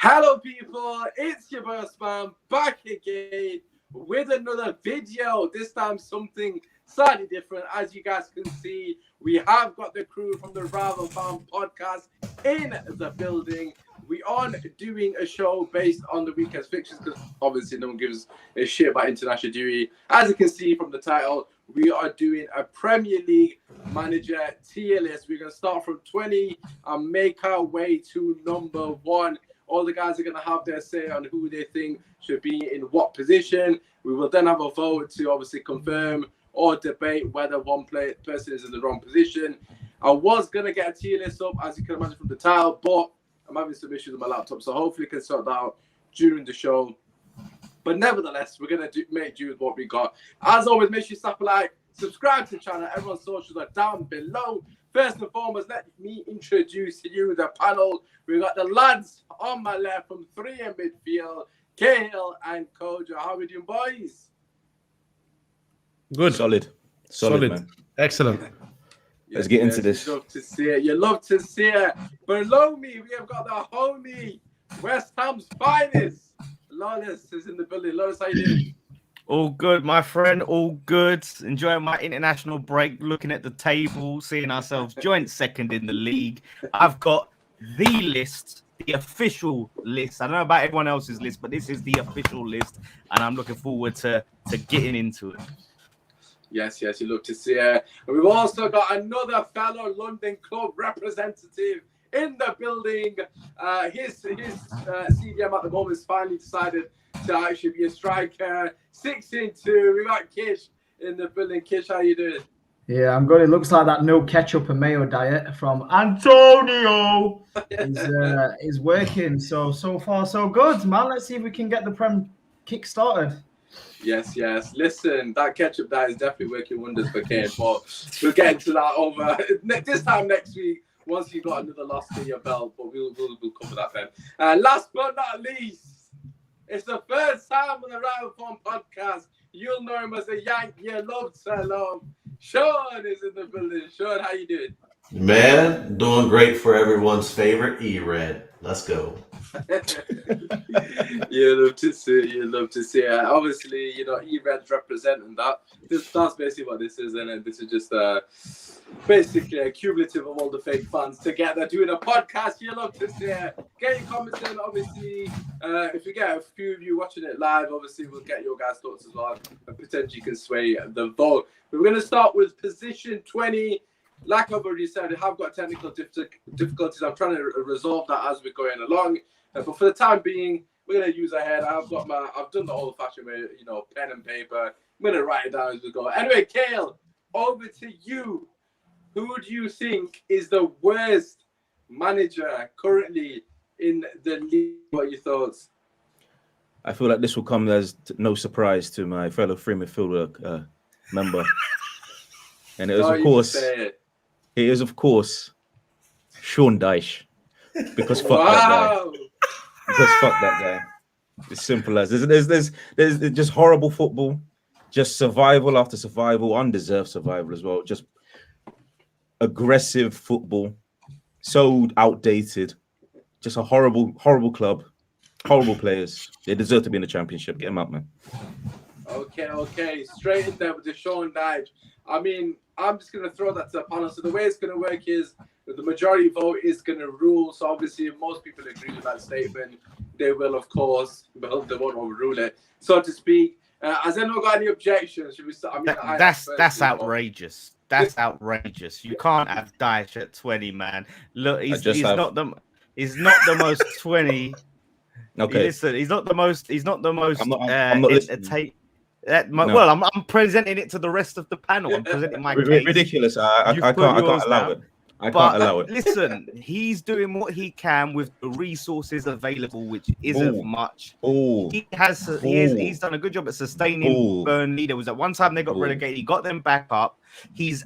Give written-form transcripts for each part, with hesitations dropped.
Hello people, it's your boss man back again with another video. This time something slightly different. As you guys can see, we have got the crew from the Raphael Benitez podcast in the building. We are doing a show based on the weekend's fixtures because obviously no one gives a shit about international duty. As you can see from the title, we are doing a Premier League manager tier list. We're going to start from 20 and make our way to number 1. All the guys are going to have their say on who they think should be in what position. We will then have a vote to obviously confirm or debate whether one person is in the wrong position. I was going to get a tier list up, as you can imagine from the title, but I'm having some issues with my laptop, so hopefully I can sort that out during the show. But nevertheless, we're going to make do with what we got. As always, make sure you slap a like, subscribe to the channel. Everyone's socials are down below. First and foremost, let me introduce to you the panel. We've got the lads on my left from 3 in midfield, Cahil and Kojo. How are we doing, boys? Good. Solid, man. Excellent. Let's get into this. You love to see it. You love to see it. Below me, we have got the homie, West Ham's finest. Lawless is in the building. Lawless, how you doing? All good, my friend. All good. Enjoying my international break, looking at the table, seeing ourselves joint second in the league. I've got the list, the official list. I don't know about everyone else's list, but this is the official list, and I'm looking forward to getting into it. Yes, you love to see it. And we've also got another fellow London club representative in the building. His CDM at the moment is finally decided to actually be a striker. 6-2. We got Kish in the building. Kish, how you doing? Yeah, I'm good. It looks like that no ketchup and mayo diet from Antonio is working. So far, so good, man. Let's see if we can get the Prem kick started. Yes. Listen, that ketchup diet is definitely working wonders for Kane, but we'll get into that over this time next week once you've got another loss to your belt, but we'll cover that then. Last but not least, it's the first time on the Raphael podcast. You'll know him as a Yank. You love to love. Shawn is in the building. Shawn, how you doing? Man, doing great for everyone's favorite E-Red. Let's go. You love to see it. Obviously, E-Red's representing that. That's basically what this is, and this is just basically a cumulative of all the fake fans together doing a podcast. You love to see it. Get your comments in, obviously. If we get a few of you watching it live, obviously we'll get your guys' thoughts as well, and potentially can sway the vote. We're going to start with position 20. Like I've already said, I have got technical difficulties. I'm trying to resolve that as we're going along. But for the time being, we're going to use our head. I've done the old-fashioned way, pen and paper. I'm going to write it down as we go. Anyway, Cahil, over to you. Who do you think is the worst manager currently in the league? What are your thoughts? I feel like this will come as no surprise to my fellow free midfielder member. And it is, of course, Shawn Hatch. Because fuck that guy. Because fuck that guy. It's simple as there's just horrible football, just survival after survival, undeserved survival as well. Just aggressive football, so outdated. Just a horrible club, horrible players. They deserve to be in the championship. Get them out, man. Okay. Straight in there with the Shawn Hatch. I mean, I'm just going to throw that to the panel. So the way it's going to work is the majority vote is going to rule. So obviously, if most people agree with that statement, they will, of course, they won't overrule it, so to speak. Has anyone got any objections? Should we start? That's outrageous. That's outrageous. You can't have Daesh at 20, man. Look, he's not the most 20. Okay. Listen, he's not the most. I'm not listening. Well, I'm presenting it to the rest of the panel. I'm presenting my case. Ridiculous. I can't allow it. I can't allow it. Listen, he's doing what he can with the resources available, which isn't much. He's done a good job at sustaining Burnley. There was at one time they got relegated. He got them back up. He's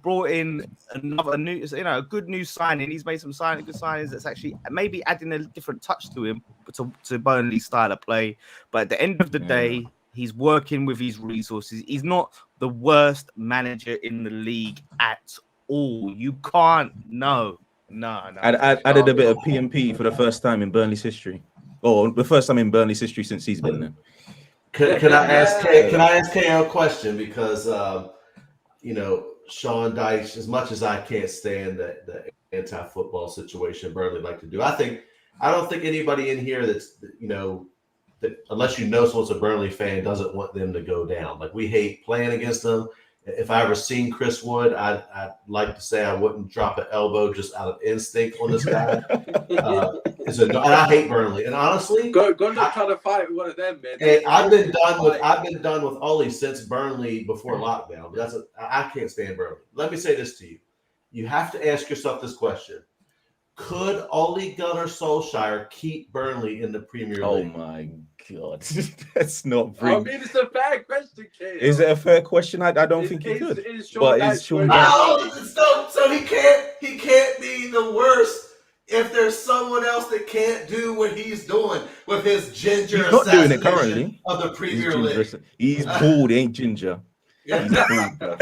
brought in another new, a good new signing. He's made some good signings that's actually maybe adding a different touch to him, to Burnley's style of play. But at the end of the day, he's working with his resources. He's not the worst manager in the league at all. You can't know. No. I added a bit of PMP for the first time in Burnley's history, or the first time in Burnley's history since he's been there. Can I ask KO a question? Because Sean Dyche, as much as I can't stand the anti-football situation Burnley like to do, I don't think anybody in here that's that unless someone's a Burnley fan doesn't want them to go down. Like, we hate playing against them. If I ever seen Chris Wood, I'd like to say I wouldn't drop an elbow just out of instinct on this guy. And I hate Burnley. And honestly, go not try to fight with one of them, man. And I've been done with Ollie since Burnley before lockdown. I can't stand Burnley. Let me say this to you: you have to ask yourself this question: could Ole Gunnar Solskjaer keep Burnley in the Premier League? Oh my God, that's not very. I mean, it's a fair question, Kate. Is it a fair question? I don't think he could. But is Sean so he can't be the worst if there's someone else that can't do what he's doing with his ginger. He's not doing it currently. Of the Premier League, he's bald, ain't ginger. Yeah. He's bald.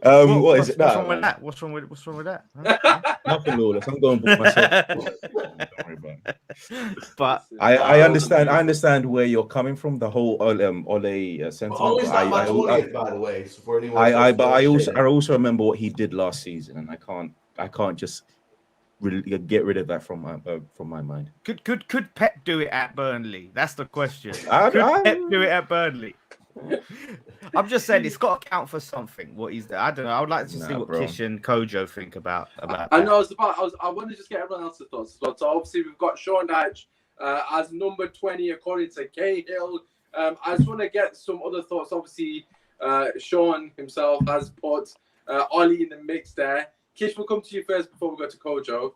What is it? What's wrong with that? What's wrong with that? Huh? Nothing, Lawless. I'm going book myself. Don't worry about it. But I understand where you're coming from. The whole Ole sentiment. Ole's not my 20th, by the way. So for anyone I also remember what he did last season, and I can't just really get rid of that from my mind. Could Pep do it at Burnley? That's the question. Could Pep do it at Burnley? I'm just saying it's got to count for something. What he's there, I don't know. I would like to see what Kish and Kojo think about. I know. I want to just get everyone else's thoughts. So obviously we've got Shawn Hatch as number 20 according to Cahil. I just want to get some other thoughts. Obviously, Shawn himself has put Ollie in the mix there. Kish, we'll come to you first before we go to Kojo.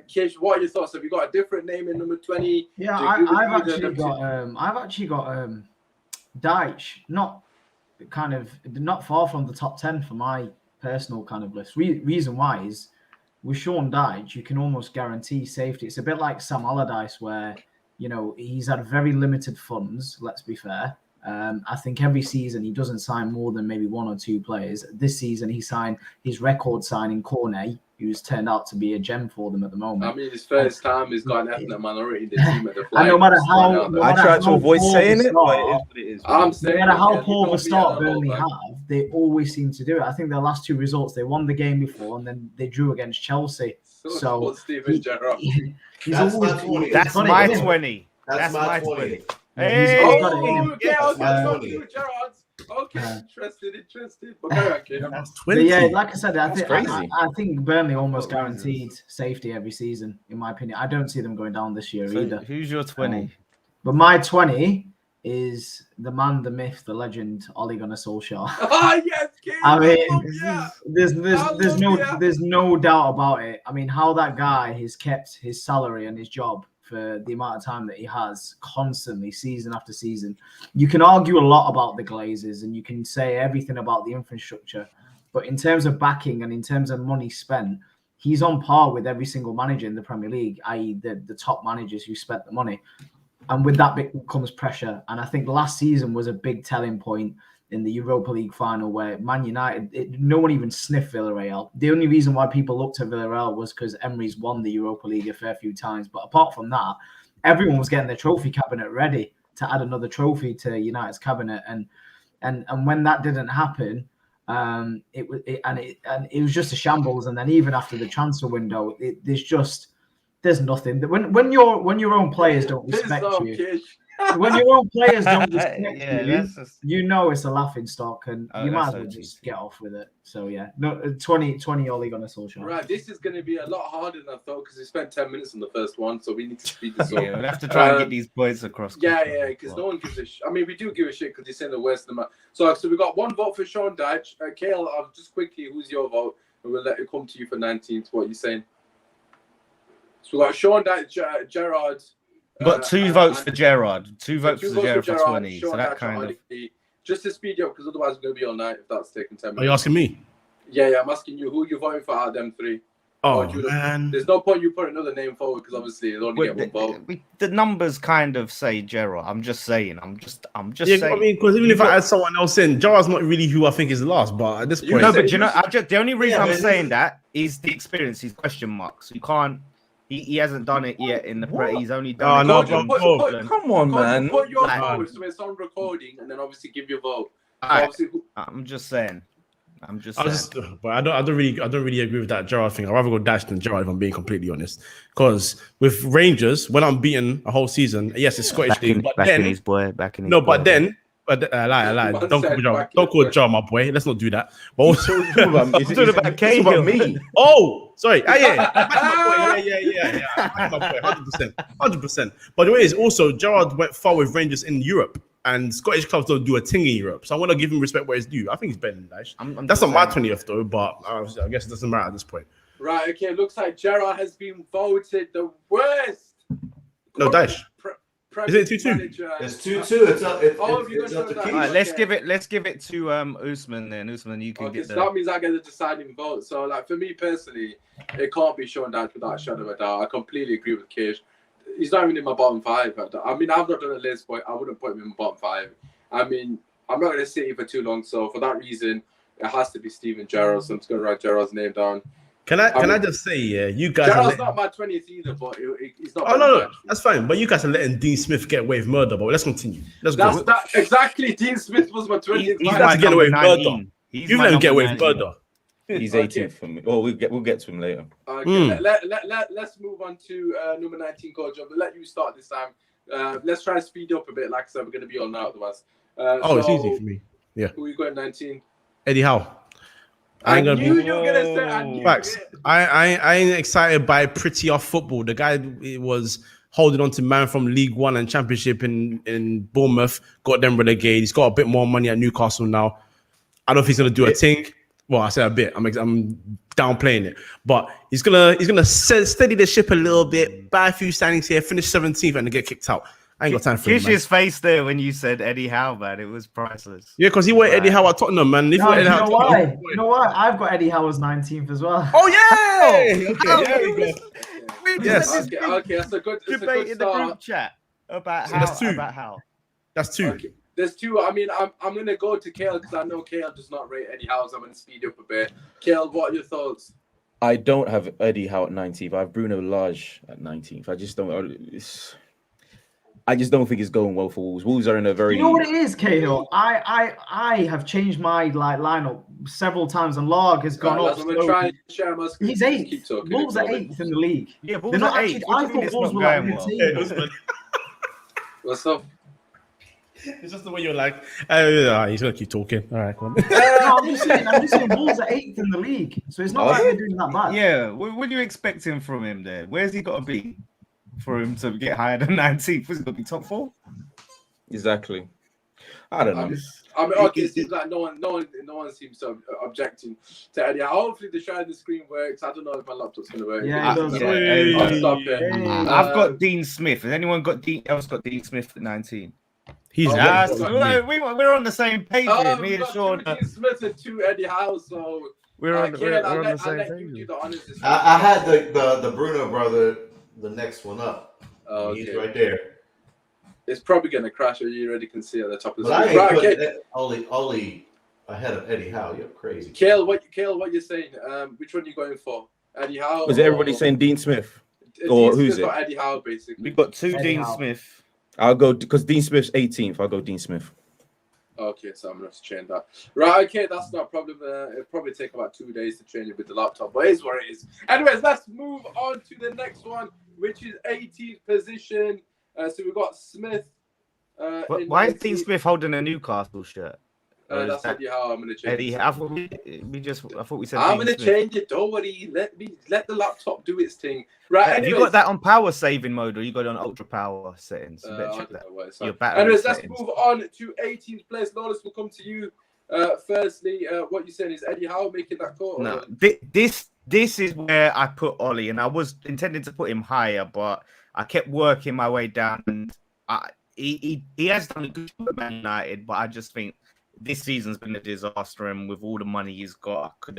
Kish, what are your thoughts? Have you got a different name in number 20? Yeah, I've actually got Dyche, not far from the top 10 for my personal kind of list. Reason why is with Sean Dyche, you can almost guarantee safety. It's a bit like Sam Allardyce, where he's had very limited funds. Let's be fair. I think every season he doesn't sign more than maybe one or two players. This season he signed his record signing Cornet, who's turned out to be a gem for them at the moment. I mean, his first time he's got an ethnic minority in the team at the flag. And no matter how, I try to avoid saying it, but it is what it is. I'm saying, no matter how poor the start Burnley have, they always seem to do it. I think their last two results, they won the game before and then they drew against Chelsea. So Steven Gerrard. That's my 20. That's my 20. That's my 20. Hey, Okay, interested. Okay. That's 20. Yeah, like I said, I think Burnley almost guaranteed safety every season, in my opinion. I don't see them going down this year either. Who's your 20? But my 20 is the man, the myth, the legend, Ole Gunnar Solskjaer. Oh yes, King. I mean, there's no doubt about it. I mean, how that guy has kept his salary and his job for the amount of time that he has constantly, season after season. You can argue a lot about the Glazers and you can say everything about the infrastructure, but in terms of backing and in terms of money spent, he's on par with every single manager in the Premier League, i.e. the top managers who spent the money. And with that comes pressure. And I think last season was a big telling point in the Europa League final where Man United, no one even sniffed Villarreal. The only reason why people looked at Villarreal was because Emery's won the Europa League a fair few times. But apart from that, everyone was getting their trophy cabinet ready to add another trophy to United's cabinet. And when that didn't happen, it was just a shambles. And then even after the transfer window, there's nothing. When your own players don't respect you. When your own players don't respect you know it's a laughing stock, and you might as well just get off with it. So yeah, no, 20 Ole Gunnar Solskjaer. Right, this is going to be a lot harder than I thought because we spent 10 minutes on the first one, so we need to speed this up. We'll have to try and get these points across. Yeah, because no one gives a shit. I mean, we do give a shit because you're saying the worst of them. So we got one vote for Sean Dyche. Kale, just quickly, who's your vote? And we'll let it come to you for 19th. What are you saying? So we got Sean Dyche, Gerrard. We've got two votes for Gerrard. Two votes for Gerrard for 20. Sean so that Hatch kind of. Just to speed you up, because otherwise we're going to be all night if that's taking 10 minutes. Are you asking me? Yeah, I'm asking you who you're voting for out of them three. Oh, man. There's no point you put another name forward because obviously it's only get one vote. The numbers kind of say Gerrard. I'm just saying. I'm just Yeah, saying. I mean, because even if I add someone else in, Gerrard's not really who I think is last. But at this point, no, but you know, the only reason I'm saying that is the experience. He's question marks. You can't. He hasn't done it yet in the pre. He's only done it. Come on, man. Put your forward so it's on recording, and then obviously give your vote. Right. I'm just saying. But I don't really agree with that Gerrard thing. I'd rather go Dash than Gerrard, if I'm being completely honest. Because with Rangers, when I'm beating a whole season, yes, it's Scottish league, but then I lie. Don't call Gerrard my boy. Let's not do that. But also, it's about me. Oh, sorry. Yeah. My boy, 100%. But the way is also Gerrard went far with Rangers in Europe. And Scottish clubs don't do a thing in Europe. So I want to give him respect where it's due. I think he's better than Dash. That's not my 20th, though, but I guess it doesn't matter at this point. Right, okay. Looks like Gerrard has been voted the worst. No, Dash. Is it 2-2? It's 2-2. It's up to Kish. Right, let's give it to Usman then. Usman, you can get so that means I get the deciding vote. So, like, for me personally, it can't be Shawn Hatch without a shadow of a doubt. I completely agree with Kish. He's not even in my bottom 5. I mean, I've not done a list, but I wouldn't put him in my bottom 5. I mean, I'm not going to sit here for too long, so for that reason, it has to be Steven Gerrard. So I'm just going to write Gerrard's name down. Can I just say, you guys? Gerrard's not my 20th either, but he's not. Oh no, that's fine. But you guys are letting Dean Smith get away with murder. But let's continue. Let's go. Exactly. Dean Smith was my 20th. He's about to get away with murder. You let him get away with murder. He's 18th for me. Oh, we'll get to him later. Okay, let's move on to number 19, Kojo. We'll let you start this time. Let's try and speed up a bit. Like I said, we're going to be on now otherwise. It's easy for me. Yeah. Who are you going 19? Eddie Howe. I knew you were going to say. Facts. I ain't excited by pretty off football. The guy was holding on to man from League One and Championship in Bournemouth. Got them relegated. He's got a bit more money at Newcastle now. I don't know if he's going to do a thing. Well, I said a bit. I'm downplaying it, but he's gonna steady the ship a little bit, buy a few signings here, finish 17th, and then get kicked out. I ain't got time for him. Kish's face there when you said Eddie Howe, man, it was priceless. Yeah, because he went Eddie Howe at Tottenham, man. You know why? You know what? I've got Eddie Howe as 19th as well. Oh yeah! Okay, there we go. Yes. Okay, that's a good debate in the group chat about how. About how. That's 2. Okay. There's 2. I mean, I'm going to go to Cahil because I know Cahil does not rate Eddie Howe, so I'm going to speed up a bit. Cahil, what are your thoughts? I don't have Eddie Howe at 19th. I have Bruno Lage at 19th. I just don't think it's going well for Wolves. Wolves are in a very... You know what it is, Cahill? I have changed my lineup several times, and Log has gone up. I'm going to try and share my screen. He's 8th. Wolves are 8th in the league. Yeah, Wolves are 8th. I thought Wolves were like well. What's up? It's just the way you're like, he's going to keep talking. All right, come on. No, I'm just saying Wolves are 8th in the league. So it's not like they're doing that bad. Yeah, what are you expecting from him there? Where's he got to be for him to get higher than 19th? Was he going to be top 4? Exactly. I don't know. I mean, okay, it seems like no one seems to objecting to Eddie. Hopefully the share the screen works. I don't know if my laptop's going to work. Yeah, it does. I'll stop it. I've got Dean Smith. Has anyone got Dean Smith at 19? He's we're on the same page here. Me and Shawn. Dean Smith and 2 Eddie Howe, so we're on the same page. I had the Bruno brother, the next one up. Okay. He's right there. It's probably going to crash, or you already can see at the top of the screen. Right, okay. Ollie ahead of Eddie Howe. You're crazy. Cahil, what you saying? Which one are you going for? Eddie Howe? Was everybody saying Dean Smith? Or who's it? Got Eddie Howe, basically. We've got 2 Eddie Dean Howe. Smith. I'll go because Dean Smith's 18th. I'll go Dean Smith. Okay, so I'm going to have to change that. Right, okay, that's not a problem. It'll probably take about 2 days to change it with the laptop, but it's what it is. Anyways, let's move on to the next one, which is 18th position. So we've got Smith. Why is Dean Smith holding a Newcastle shirt? That's Eddie Howe. I'm going to change Eddie, it. I thought we said I'm going to change it. Don't worry. Let the laptop do its thing. Right. Have you got that on power saving mode, or you got it on ultra power settings? Anyways, let's move on to 18th place. Lawless will come to you. Firstly, what you're saying is Eddie Howe making that call? No, this is where I put Ollie, and I was intending to put him higher, but I kept working my way down. And he has done a good job at Man United, but I just think this season's been a disaster, and with all the money he's got, I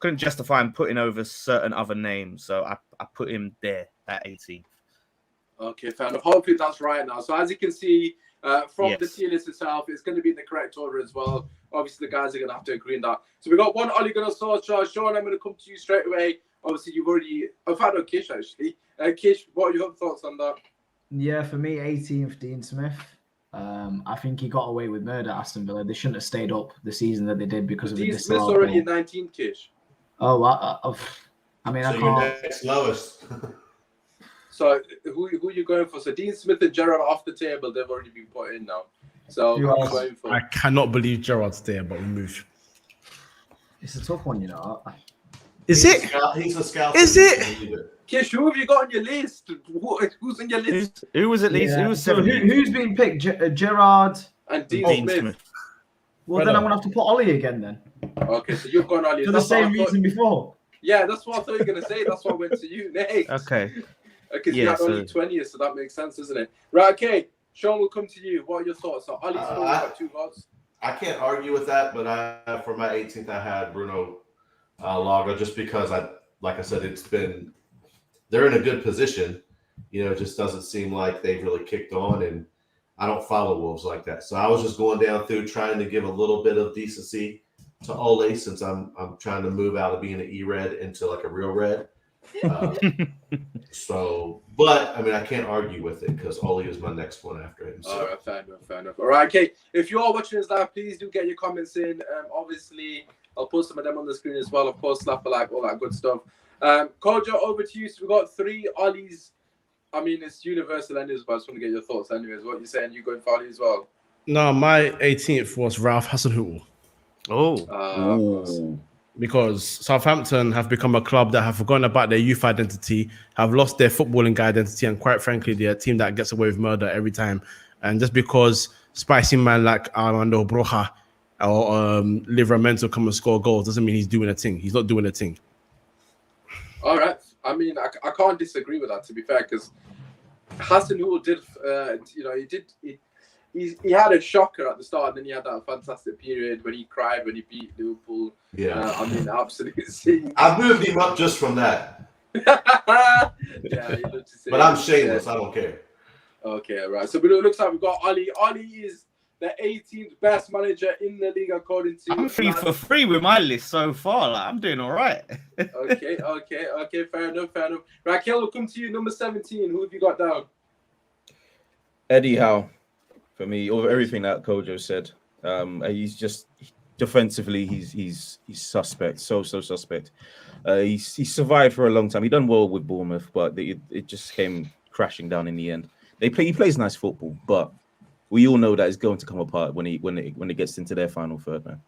couldn't justify him putting over certain other names, so I put him there at 18th. Okay, fair enough. Hopefully that's right now. So as you can see from the tier list itself, it's going to be in the correct order as well. Obviously, the guys are going to have to agree on that. So we got one Ole Gunnar Solskjaer. Shawn, I'm going to come to you straight away. Obviously, you've already... I've had no Kish, actually. Kish, what are your thoughts on that? Yeah, for me, 18th, Dean Smith. I think he got away with murder at Aston Villa. They shouldn't have stayed up the season that they did because of the Dean Smith's already in 19th, Kish. Oh, I mean, I So can't... your next lowest. So who are you going for? So Dean Smith and Gerrard are off the table. They've already been put in now. So who are you going for? I cannot believe Gerrard's there, but we move. It's a tough one, you know. Is it? He's a scout. Is it? Kish, who have you got on your list? Who's on your list? Who was at least? Yeah. Who was So 17th? who's been picked? Gerrard. And Dean Smith. Well, then I'm gonna have to put Ollie again then. Okay, so you've gone Ollie. For the same reason before. Yeah, that's what I thought you were gonna say. That's what I went to you next. Okay. Because you had only 20, so that makes sense, doesn't it? Right, okay. Shawn, we'll come to you. What are your thoughts? So Ollie's got 2 votes. I can't argue with that, but for my 18th, I had Bruno Laga just because like I said, they're in a good position. You know, it just doesn't seem like they've really kicked on, and I don't follow Wolves like that. So I was just going down through trying to give a little bit of decency to Ole, since I'm trying to move out of being an E-Red into like a real red. But I mean, I can't argue with it because Ole is my next one after him. So. All right, fair enough. All right, okay. If you are watching this live, please do get your comments in. Obviously, I'll post some of them on the screen as well. Of course, slap a like, all that good stuff. Kojo, over to you. So we've got 3 Ollies. I mean, it's universal anyways, but I just want to get your thoughts anyways. What you're saying, you going for Ollie as well? No, my 18th was Ralph Hasenhüttl. Oh. Because Southampton have become a club that have forgotten about their youth identity, have lost their footballing identity, and quite frankly, they're a team that gets away with murder every time. And just because spicy man like Armando Broja or Livramento come and score goals doesn't mean he's doing a thing. He's not doing a thing. All right. I mean, I can't disagree with that, to be fair, because Hasenhüttl did, he had a shocker at the start, and then he had that fantastic period when he cried when he beat Liverpool. Yeah. I mean, absolutely. I moved him up just from that. Yeah, he looked to say. But I'm shameless. I don't care. Okay, right. So it looks like we've got Ollie. Ollie is the 18th best manager in the league according to... I'm 3 for 3 with my list so far. Like, I'm doing all right. Okay. Fair enough. Raquel, we'll come to you. Number 17. Who have you got down? Eddie Howe, for me, over everything that Kojo said. He's just defensively, he's suspect, so suspect. He survived for a long time. He done well with Bournemouth, but it just came crashing down in the end. He plays nice football, but we all know that it's going to come apart when it gets into their final third, man.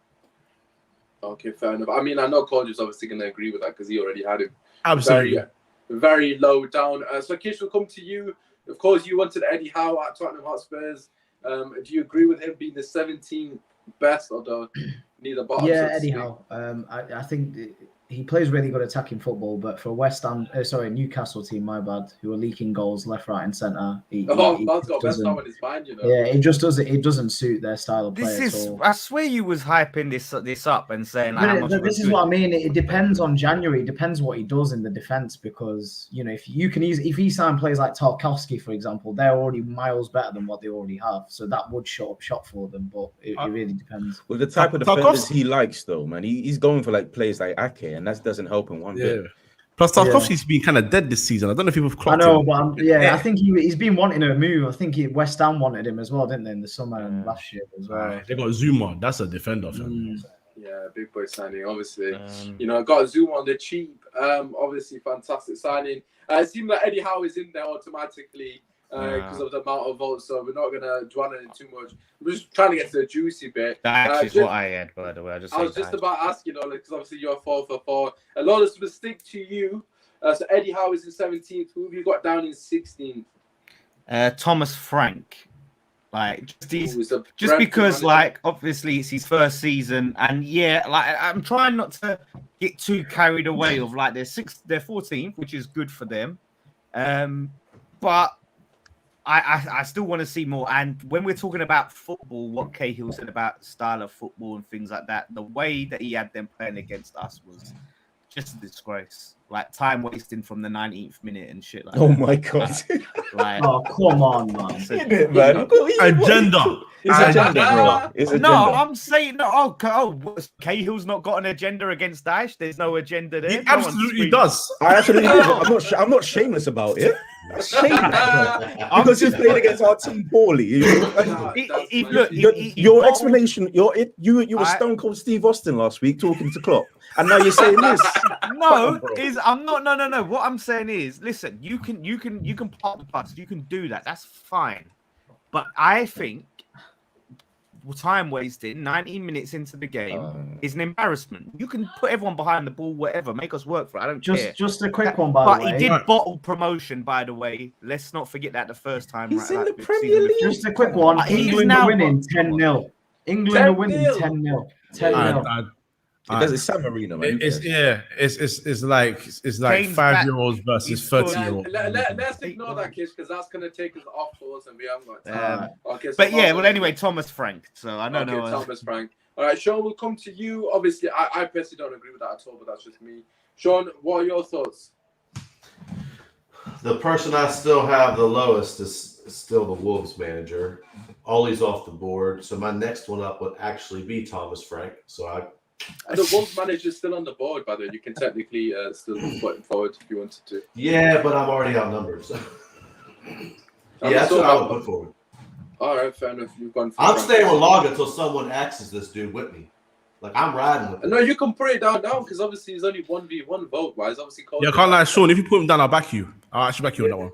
Okay, fair enough. I mean, I know Kojo's obviously going to agree with that because he already had him Absolutely. very low down. So Kish, will come to you. Of course, you wanted Eddie Howe at Tottenham Hotspurs. Do you agree with him being the 17th best or the neither bottom? Yeah, Eddie Howe. I think he plays really good attacking football, but for Newcastle team, my bad, who are leaking goals left, right, and centre. Man's got West Ham on his mind, you know. Yeah, it just doesn't. It doesn't suit their style of play. I swear you was hyping this up and saying like, how much this is what I mean. It depends on January. It depends what he does in the defense, because if he sign players like Tarkowski, for example, they're already miles better than what they already have. So that would shut up shop for them. But it really depends. Well, the type of defenders he likes, though, man, he's going for like players like Ake, and that doesn't help him one bit. Plus, Tarkowski's been kind of dead this season. I don't know if people have clocked him. But I think he's been wanting a move. I think West Ham wanted him as well, didn't they, in the summer and last year as well. They got Zuma. That's a defender. Yeah, big boy signing, obviously. Got Zuma on the cheap. Obviously, fantastic signing. It seems like Eddie Howe is in there automatically because of the amount of votes, so we're not going to dwell on it too much. We're just trying to get to the juicy bit. That is what I had, by the way. I was just about to ask, because obviously you're 4 for 4. Lawless, will stick to you. So Eddie Howe is in 17th. Who have you got down in 16th? Thomas Frank. Like, just because, like, obviously it's his first season, and I'm trying not to get too carried away of like they're 14th, which is good for them. But I still want to see more. And when we're talking about football, what Cahill said about style of football and things like that, the way that he had them playing against us was just a disgrace. Like time wasting from the 19th minute and shit like Oh that. my god! Like, Oh, come on, man. Man. Agenda. His agenda, bro. His agenda. no, I'm saying no. Cahill's not got an agenda against Daesh. There's no agenda there. He No one's absolutely screaming. does. I absolutely do. I'm not shameless about it. Shameless, because he's played against our team poorly. Your explanation, you were Stone Cold Steve Austin last week talking to Klopp, and now you're saying this. No, I'm not. No. What I'm saying is, listen, you can park the bus, you can do that. That's fine, but I think time wasted 19 minutes into the game is an embarrassment. You can put everyone behind the ball, whatever, make us work for it. I don't care. Just a quick one, by the way. But he did bottle promotion, by the way. Let's not forget that the first time. He's in the Premier League. Just a quick one. England are winning 10-0. England are winning 10-0. 10-0. It's San Marino, man. It's like Kane's 5-year-olds versus 30-year-olds. Let's ignore that, Kish, because that's going to take us off course and we haven't got time. Okay, so but yeah, well, anyway, Thomas Frank. So I don't know. Thomas Frank. All right, Shawn, we'll come to you. Obviously, I personally don't agree with that at all, but that's just me. Shawn, what are your thoughts? The person I still have the lowest is still the Wolves manager. Ollie's off the board, so my next one up would actually be Thomas Frank. And the Wolves manager is still on the board, by the way. You can technically still put him forward if you wanted to. Yeah, but I'm already outnumbered. So. That's what I would put forward. All right, fair enough. You've gone. I'm staying with Log until someone axes this dude with me. Like, I'm riding with him. No, you can put it down now because obviously it's only 1v1 vote, wise. Obviously, Yeah, I can't lie, Shawn. If you put him down, I'll back you. I'll actually back you on that one.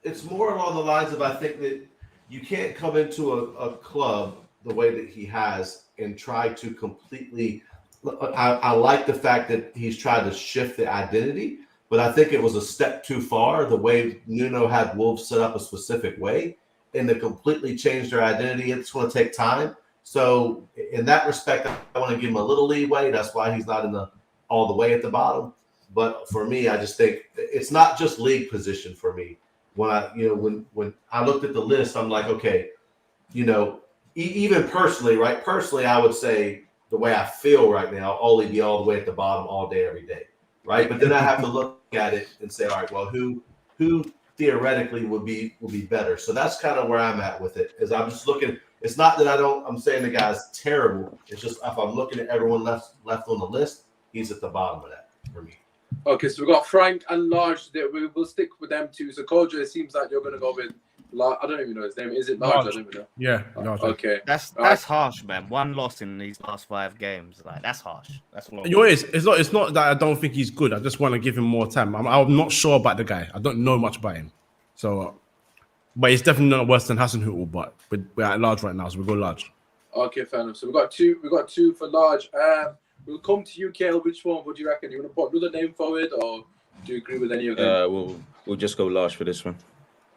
It's more along the lines of, I think that you can't come into a club the way that he has and try to completely. I like the fact that he's tried to shift the identity, but I think it was a step too far. The way Nuno had Wolves set up a specific way, and to completely change their identity, it's going to take time. So in that respect, I want to give him a little leeway. That's why he's not all the way at the bottom. But for me, I just think it's not just league position for me. When I looked at the list, I'm like, okay, even personally, right? Personally, I would say the way I feel right now, Ollie be all the way at the bottom all day, every day, right? But then I have to look at it and say, all right, well, who theoretically would be better? So that's kind of where I'm at with it. Is I'm just looking. It's not that I'm saying the guy's terrible. It's just if I'm looking at everyone left on the list, he's at the bottom of that for me. Okay, so we've got Frank and Large. We'll stick with them too. So Kojo, it seems like you're going to go with Large. I don't even know his name. Is it Large? I don't even know. Yeah, Large. Okay. That's harsh, man. One loss in these last 5 games. Like, that's harsh. That's a lot. It's not that I don't think he's good. I just want to give him more time. I'm not sure about the guy. I don't know much about him. So, but he's definitely not worse than Hasenhüttl. But we're at Large right now, so we go Large. Okay, fair enough. So we got two for Large. We'll come to you, Cahil. Which one would you reckon? You want to put another name forward, or do you agree with any of them? We'll just go Large for this one.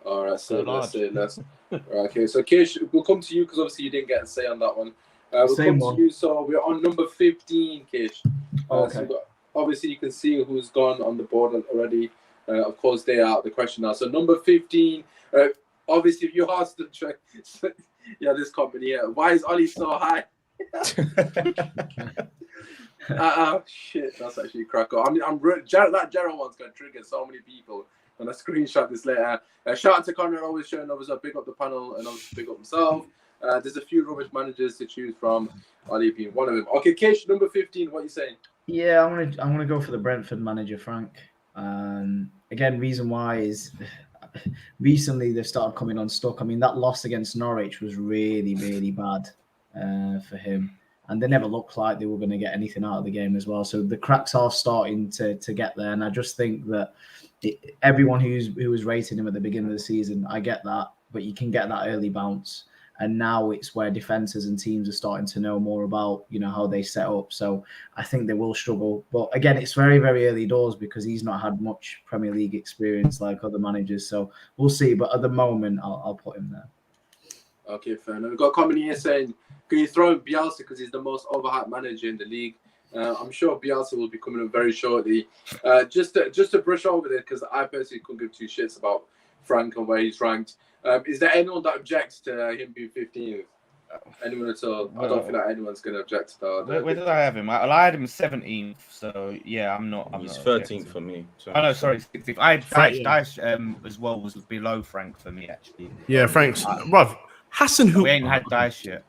All right, so let's say let's. Right, okay, so Kish, we'll come to you because obviously you didn't get a say on that one. We'll come to you. So we're on number 15, Kish. Okay. So obviously you can see who's gone on the board already. Of course, they are out of the question now. So number 15. Obviously, if you asked the track, this company here. Why is Ollie so high? Shit, that's actually a cracker. That Gerald one's gonna trigger so many people when I screenshot this later. Shout out to Conrad, always showing up, big up the panel and obviously big up himself. There's a few rubbish managers to choose from, Ollie being one of them. Okay, Kish, number 15, what are you saying? Yeah, I'm gonna go for the Brentford manager, Frank. Again, reason why is recently they've started coming unstuck. I mean, that loss against Norwich was really, really bad for him. And they never looked like they were going to get anything out of the game as well. So the cracks are starting to get there. And I just think that everyone who was rating him at the beginning of the season, I get that. But you can get that early bounce. And now it's where defenses and teams are starting to know more about, how they set up. So I think they will struggle. But again, it's very, very early doors because he's not had much Premier League experience like other managers. So we'll see. But at the moment, I'll put him there. Okay, fair enough. We've got a comment here saying, can you throw in Bielsa because he's the most overhyped manager in the league? I'm sure Bielsa will be coming in very shortly. Just to brush over this, because I personally couldn't give two shits about Frank and where he's ranked. Is there anyone that objects to him being 15th? Anyone at all? I don't feel like anyone's going to object to that. Where did I have him? I had him 17th, so yeah, I'm not. He's 13th for me. So. Oh no, sorry, 16th. I had Daesh as well was below Frank for me actually. Yeah, Frank's. Bruv, Hassan Hooper. We ain't had Daesh yet.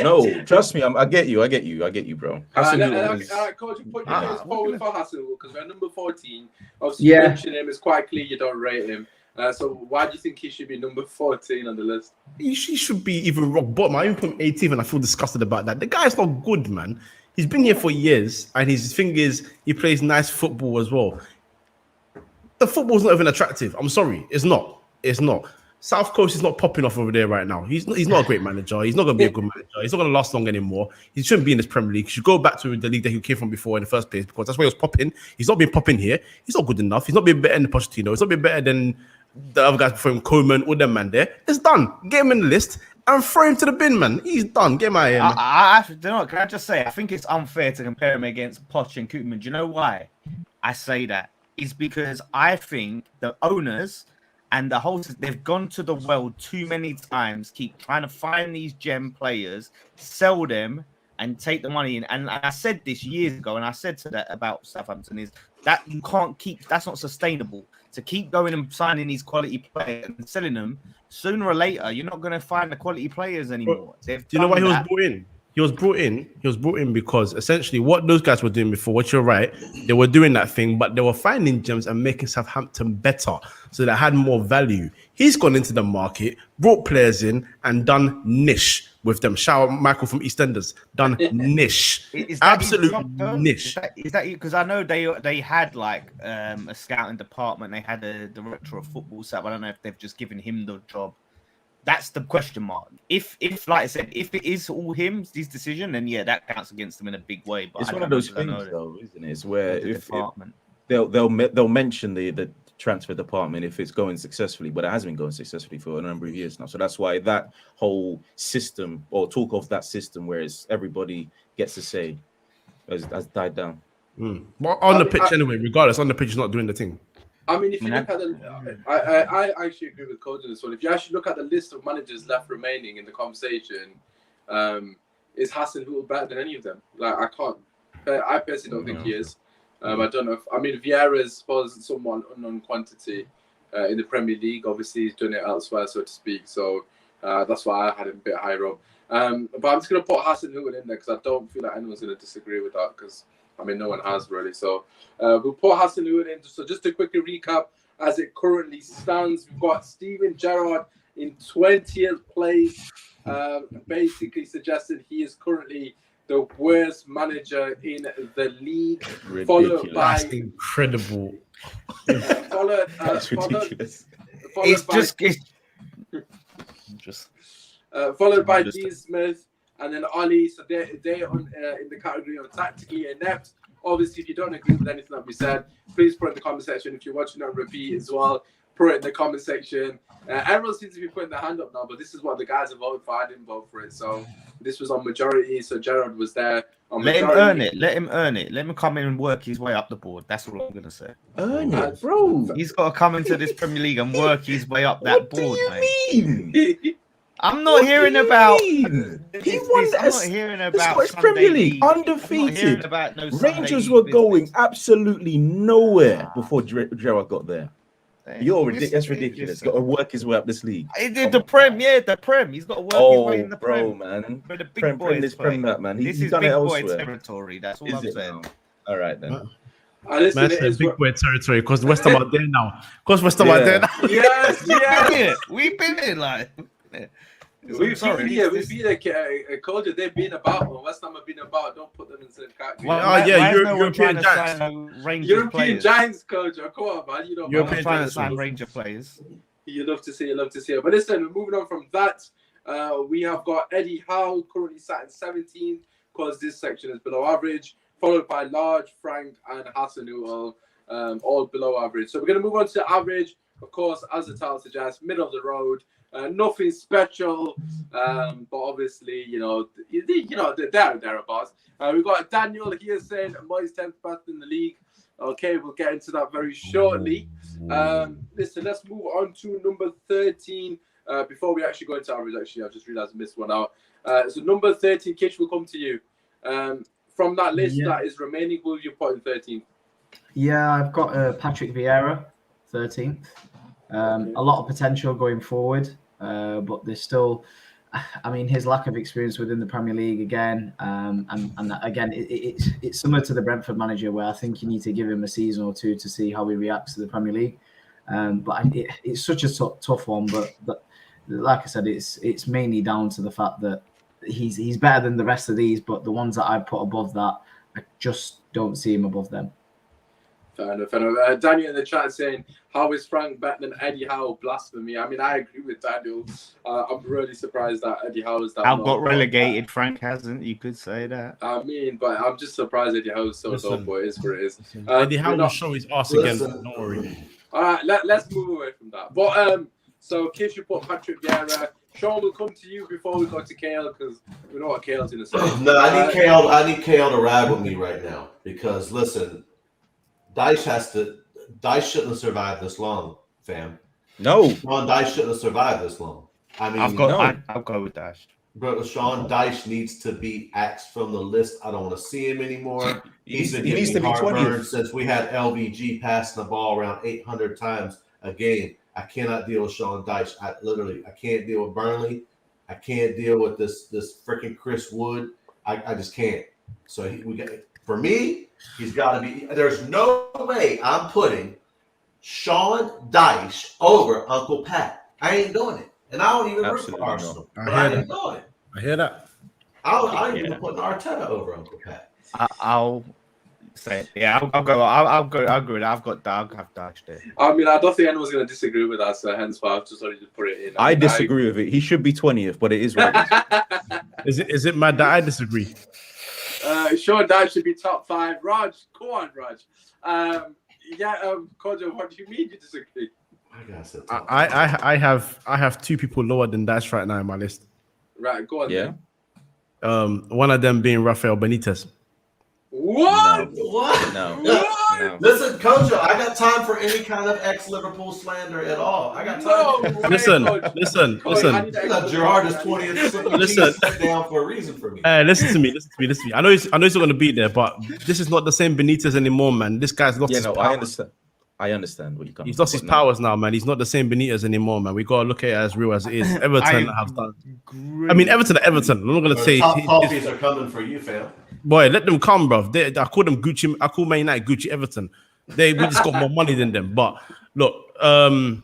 No, trust me, I get you, bro. Hassan Kojo, put your names forward for Hassan because we're number 14. Obviously, you mention him. It's quite clear you don't rate him. So why do you think he should be number 14 on the list? He should be even rock bottom. I even put him 18th, and I feel disgusted about that. The guy's not good, man. He's been here for years, and his thing is he plays nice football as well. The football's not even attractive. I'm sorry, it's not. It's not. South Coast is not popping off over there right now. He's not a great manager. He's not going to be a good manager. He's not going to last long anymore. He shouldn't be in this Premier League. He should go back to the league that he came from before in the first place because that's where he was popping. He's not been popping here. He's not good enough. He's not been better than Pochettino. He's not been better than the other guys before him, Coleman, all them man there. It's done. Get him in the list and throw him to the bin, man. He's done. Get him out of here, man. Can I just say, I think it's unfair to compare him against Poch and Koopman. Do you know why I say that? It's because I think the owners and the whole, they've gone to the world too many times, keep trying to find these gem players, sell them, and take the money in. And I said this years ago, and I said to that about Southampton, is that you can't keep, that's not sustainable. To keep going and signing these quality players and selling them, sooner or later, you're not going to find the quality players anymore. Do you know why he was brought in? He was brought in because essentially what those guys were doing before, what you're right, they were doing that thing, but they were finding gems and making Southampton better so that had more value. He's gone into the market, brought players in, and done niche with them. Shout out Michael from EastEnders, done niche. Absolute niche. Is that because I know they had like a scouting department, they had a director of football set, but I don't know if they've just given him the job. That's the question mark. If like I said, if it is all his decision, then yeah, that counts against him in a big way. But it's one of those things, though, isn't it? It's where if they'll mention the transfer department if it's going successfully, but it has been going successfully for a number of years now. So that's why that whole system or talk of that system, where it's everybody gets to say, has died down. Well, on the pitch anyway, regardless, on the pitch is not doing the thing. I mean, if you look at the, I actually agree with Kojo on this one. If you actually look at the list of managers left remaining in the conversation, is Hassan Hooper better than any of them? Like, I personally don't think he is. I don't know. Vieira is supposed somewhat unknown quantity in the Premier League. Obviously, he's done it elsewhere, so to speak. So that's why I had him a bit higher up. But I'm just going to put Hassan Hooper in there because I don't feel like anyone's going to disagree with that because, no one has really. So we'll put Hassan Hooper in. So just to quickly recap, as it currently stands, we've got Steven Gerrard in 20th place, basically suggesting he is currently the worst manager in the league. Ridiculous. Followed by That's incredible. That's ridiculous. Followed by Dean Smith and then Ollie. So they're in the category of tactically inept. Obviously, if you don't agree with anything that we said, please put it in the comment section. If you're watching on repeat as well, put it in the comment section. Everyone seems to be putting their hand up now, but this is what the guys have voted for. I didn't vote for it, so this was on majority. So Gerrard was there. Let him earn it. Let him earn it. Let him come in and work his way up the board. That's all I'm gonna say. Earn it, bro. He's got to come into this Premier League and work his way up that board, What do you mean? I'm not hearing about. He won I'm not hearing about Scottish Premier League, undefeated. Rangers were going absolutely nowhere before Gerrard got there. You're ridiculous. That's ridiculous. Got to work his way up this league. The Prem. He's got to work his way in the Prem. Man. For the big boys, man. This is done big it boy elsewhere. territory. That's all I'm saying. All right then. Man, it's big boy territory because West Ham are there now. Yes. We've been in like. We've been a culture. They've been about. When West Ham have been about. Don't put them in the same category. European Giants. European Giants, Kojo. Come on, man. You know, European trying to sign Ranger players. You love to see it. But listen, moving on from that, we have got Eddie Howe currently sat in 17th because this section is below average, followed by Large, Frank, and Hassan Hooper, all below average. So we're going to move on to average. Of course, as the title suggests, middle of the road. Nothing special, but obviously, they're thereabouts. We've got Daniel here saying Moyes 10th best in the league. Okay, we'll get into that very shortly. Listen, let's move on to number 13. before we actually go into average, actually, I just realised I missed one out. So number 13, Kish, will come to you. From that list that is remaining, who you put in 13th? Yeah, I've got Patrick Vieira, 13th. A lot of potential going forward, but there's still, I mean, his lack of experience within the Premier League again, and again, it's similar to the Brentford manager, where I think you need to give him a season or two to see how he reacts to the Premier League. But it's such a tough one. But like I said, it's mainly down to the fact that he's better than the rest of these, but the ones that I put above that, I just don't see him above them. Fair enough. Daniel in the chat saying, how is Frank better than Eddie Howe? Blasphemy. I mean, I agree with Daniel. I'm really surprised that Eddie Howe is that. Howe got relegated. Frank hasn't. You could say that. I mean, but I'm just surprised Eddie Howe is so low, but it is what it is. Eddie Howe will show his ass again. Don't worry. All right, let's move away from that. But so Kish, you put Patrick Vieira. Shawn, will come to you before we go to Cahil, because we know what Cahile's going to say. No, I need Cahil to ride with me right now, because listen, Dyche shouldn't have survived this long, fam. No, Shawn Dyche shouldn't have survived this long. I mean, I'll go with Dyche. Bro, Shawn Dyche needs to be axed from the list. I don't want to see him anymore. He needs to be 20 since we had LVG passing the ball around 800 times a game. I cannot deal with Shawn Dyche. I can't deal with Burnley. I can't deal with this freaking Chris Wood. I just can't. So for me, he's got to be. There's no way I'm putting Shawn Dyche over Uncle Pat. I ain't doing it, and I don't even root for Arsenal. I ain't doing it. I hear that. I ain't even putting Arteta over Uncle Pat. I'll say, I'll go. I'll go with that. I'll have Dyche there. I mean, I don't think anyone's going to disagree with that, so hence why I've just already put it in. I disagree with it. He should be 20th, but it is what it is. Is it mad that I disagree? Shawn Dyche should be top 5. Raj, go on, Raj. Kojo, what do you mean you disagree? I have 2 people lower than Dyche right now in my list. Right, go on. Yeah. One of them being Raphael Benitez. What? No. Listen, Kojo, I got time for any kind of ex-Liverpool slander at all. I got time. Listen. Gerard is 20th. Listen, sit down for a reason for me. Listen to me. I know he's not going to be there, but this is not the same Benitez anymore, man. This guy's lost his powers. I understand what you're coming. He's lost his powers now, man. He's not the same Benitez anymore, man. We got to look at it as real as it is. Everton have done. I mean, Everton. I'm not going to say. Top copies are coming for you, fam. Boy, let them come, bro. I call them Gucci. I call Man United Gucci Everton. We just got more money than them. But look, I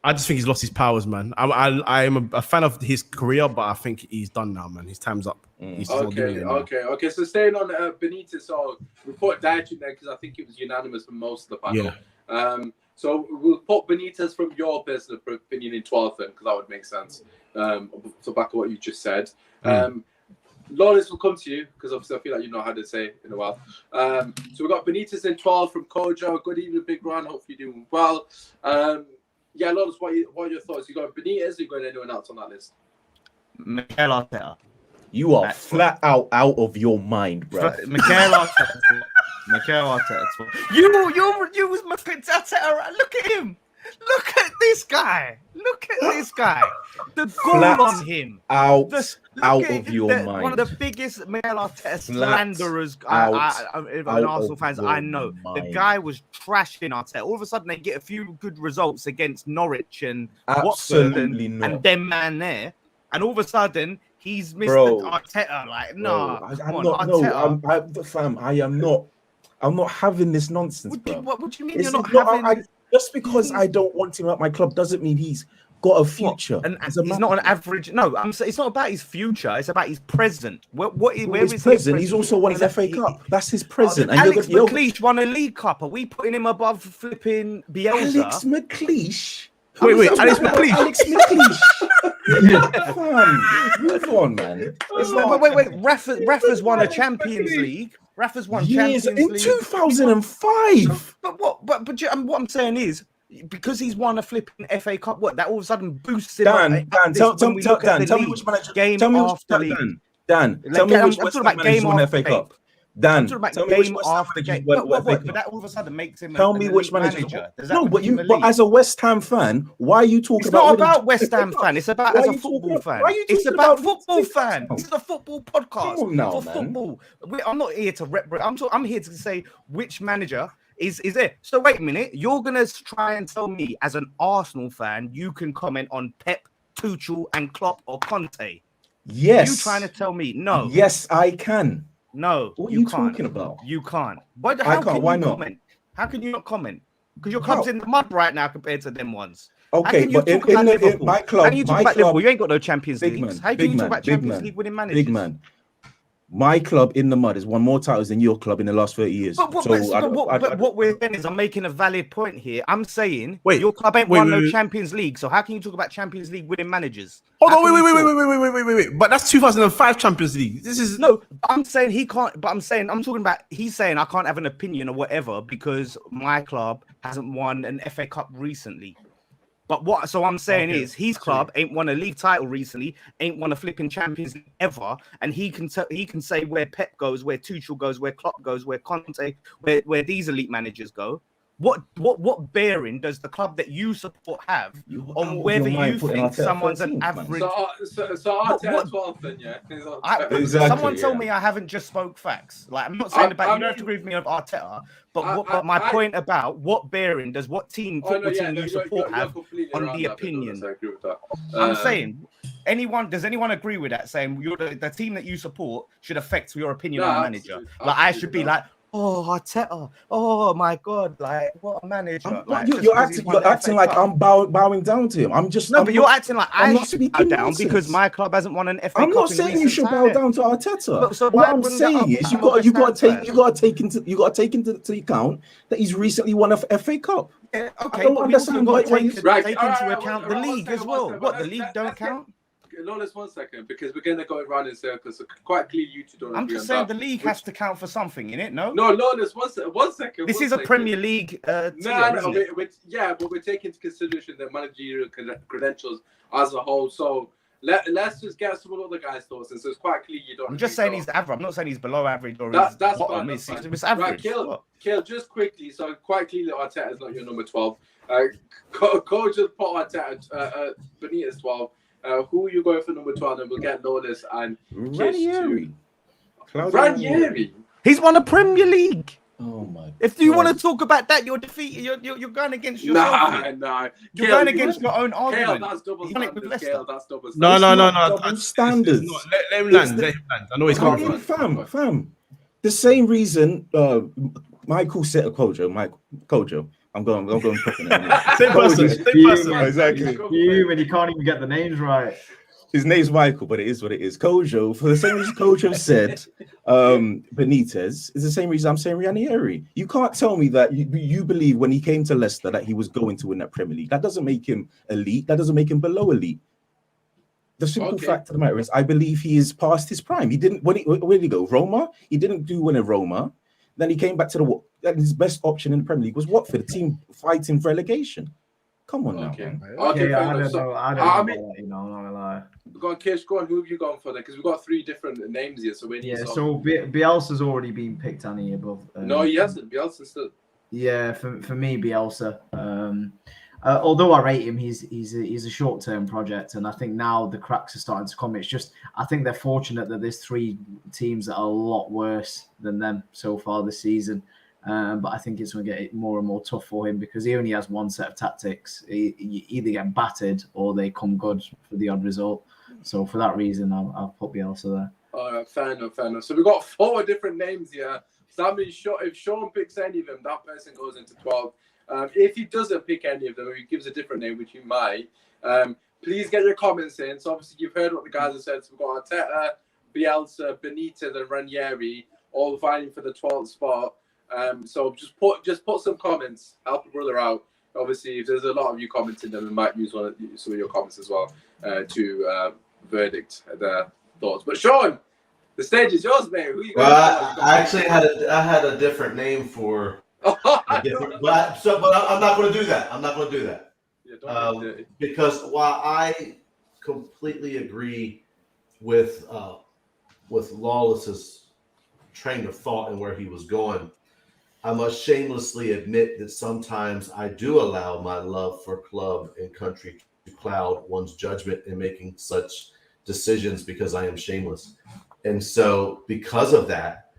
just think he's lost his powers, man. I'm a fan of his career, but I think he's done now, man. His time's up. Okay. So staying on Benitez, so we put Dyche in there because I think it was unanimous for most of the panel. Yeah. So we'll put Benitez from your personal opinion in 12th, then, because that would make sense. So back to what you just said. Lawless will come to you because obviously I feel like you know how to say it in a while. So we've got Benitez in 12 from Kojo. Good evening, Big Ron. Hope you're doing well. Lawless, what are your thoughts? You got Benitez or you got anyone else on that list? Mikel Arteta. You are flat out of your mind, bro. Mikel Arteta. You was Mikel Arteta. Look at him. Look at this guy. The goal on him. Out of your mind. One of the biggest Mikel Arteta slanderers Arsenal fans I know. The guy was trashing Arteta. All of a sudden, they get a few good results against Norwich and Watford and them man there. And all of a sudden, he's Mr. Arteta. Like, no. I'm not having this nonsense, bro. What do you mean you're not having... Just because I don't want him at my club doesn't mean he's got a future. And he's not an average. No, it's not about his future. It's about his present. Where is his present? He's also won his FA Cup. That's his present. And Alex McLeish won a League Cup. Are we putting him above flipping Bielsa? Alex McLeish? Wait, Alex McLeish? Alex McLeish. Move on, man. Wait. Rafa's won a Champions League. Rafa's won Champions League in 2005. But what I'm saying is, because he's won a flipping FA Cup, that all of a sudden boosts him. Dan, tell me which manager. Game tell me after which league. Dan, tell me which West Ham manager won FA Cup. Dan, talking about tell me which game West Ham after managers game. won But FA Cup. that all of a sudden makes him Tell an me which elite managers. manager. Does that No, make but him elite? as a West Ham fan, why are you talking It's about? not winning about West FA Ham Cup? fan. It's about Why as are a you football talking- fan. why are you It's talking about about football FA fan. Cup? This is a football podcast Come on now, for man. football. I'm not here to rep. I'm here to say which manager is there. So wait a minute. You're gonna try and tell me as an Arsenal fan you can comment on Pep, Tuchel, and Klopp or Conte? Yes. You trying to tell me no? Yes, I can. No. What are you can't. talking about? You can't. But I how can't. can Why you not? comment? How can you not comment? Because your club's in the mud right now compared to them ones. Okay, but in my club, how can you talk about Liverpool? You ain't got no Champions League. How can you talk about Champions League winning managers? Big man. My club in the mud has won more titles than your club in the last 30 years. But what we're saying is, I'm making a valid point here. I'm saying your club ain't won no Champions League. So how can you talk about Champions League winning managers? Hold on, wait. But that's 2005 Champions League. This is no. I'm saying he can't. But I'm talking about. He's saying I can't have an opinion or whatever because my club hasn't won an FA Cup recently. But what? So I'm saying is his club ain't won a league title recently, ain't won a flipping Champions League ever, and he can say where Pep goes, where Tuchel goes, where Klopp goes, where Conte, where these elite managers go. What bearing does the club that you support have on whether you think someone's an average? So Arteta's 12th then, yeah. Exactly, someone tell me I haven't just spoke facts. Like I'm not saying you don't have to agree with me on Arteta, but my point about what bearing does what team team you support have on the opinion? I agree with that. I'm saying does anyone agree with that? Saying the team that you support should affect your opinion on the manager. Like I should be like, oh, Arteta. Oh my God! Like what a manager! You're acting like I'm bowing down to him. But you're acting like I'm not bow down because my club hasn't won an FA Cup. I'm not saying you should bow down to Arteta. So what I'm saying is you got to take into account that he's recently won a FA Cup. Yeah, okay, but we also got to take into account the league as well. What the league don't count? Lawless, 1 second, because we're going to go around in circles. So quite clearly, you two don't. I'm just saying the league has to count for something, innit? No, Lawless, 1 second. This is a Premier League. But we're taking into consideration the managerial credentials as a whole. So let's just get some other guys' thoughts. And so it's quite clear you don't. I'm just saying he's average. I'm not saying he's below average or that's bottom. It's average. Right, Kill, just quickly. So quite clearly, Arteta is not your number 12. Kojo put Arteta, Benitez 12. Who are you going for number 12? And we'll get Lawless and Ranieri. Ranieri. He's won a Premier League. Oh my! If you want to talk about that, you're defeated. You're going against yourself. Nah. You're going against your own argument. That's double standards. That's double standards. No. Standards. Let him land. I know he's coming from. Fam. The same reason Michael said Kojo. I'm going picking it. Same person. Exactly. And you can't even get the names right. His name's Michael, but it is what it is. Kojo, for the same reason Kojo said Benitez, is the same reason I'm saying Ranieri. You can't tell me that you believe when he came to Leicester that he was going to win that Premier League. That doesn't make him elite. That doesn't make him below elite. The simple fact of the matter is, I believe he is past his prime. He didn't. Where did he go? Roma. He didn't do win at Roma. Then he came back to his best option in the Premier League was Watford, the team fighting for relegation. Come on now. Okay, I don't know. I'm not gonna lie. Go on, Kish. Go on. Who have you gone for then? Because we've got 3 different names here. So so Bielsa's already been picked, Annie, above. No, he hasn't. Bielsa's still. Yeah, for me, Bielsa. Although I rate him, he's a short-term project, and I think now the cracks are starting to come. It's just I think they're fortunate that there's 3 teams that are a lot worse than them so far this season. But I think it's going to get more and more tough for him because he only has one set of tactics. You either get battered or they come good for the odd result. So for that reason, I'll put Bielsa there. All right, fair enough. So we've got 4 different names here. So that means if Shawn picks any of them, that person goes into 12. If he doesn't pick any of them, or he gives a different name, which he might, please get your comments in. So obviously you've heard what the guys have said. So we've got Arteta, Bielsa, Benitez, and Ranieri all vying for the 12th spot. So just put some comments, help a brother out. Obviously, if there's a lot of you commenting, then we might use some of your comments as well to verdict their thoughts. But Shawn, the stage is yours, mate. Who you got? I actually had a different name for. But I'm not going to do that. Yeah, because while I completely agree with Lawless's train of thought and where he was going, I must shamelessly admit that sometimes I do allow my love for club and country to cloud one's judgment in making such decisions because I am shameless. And so because of that,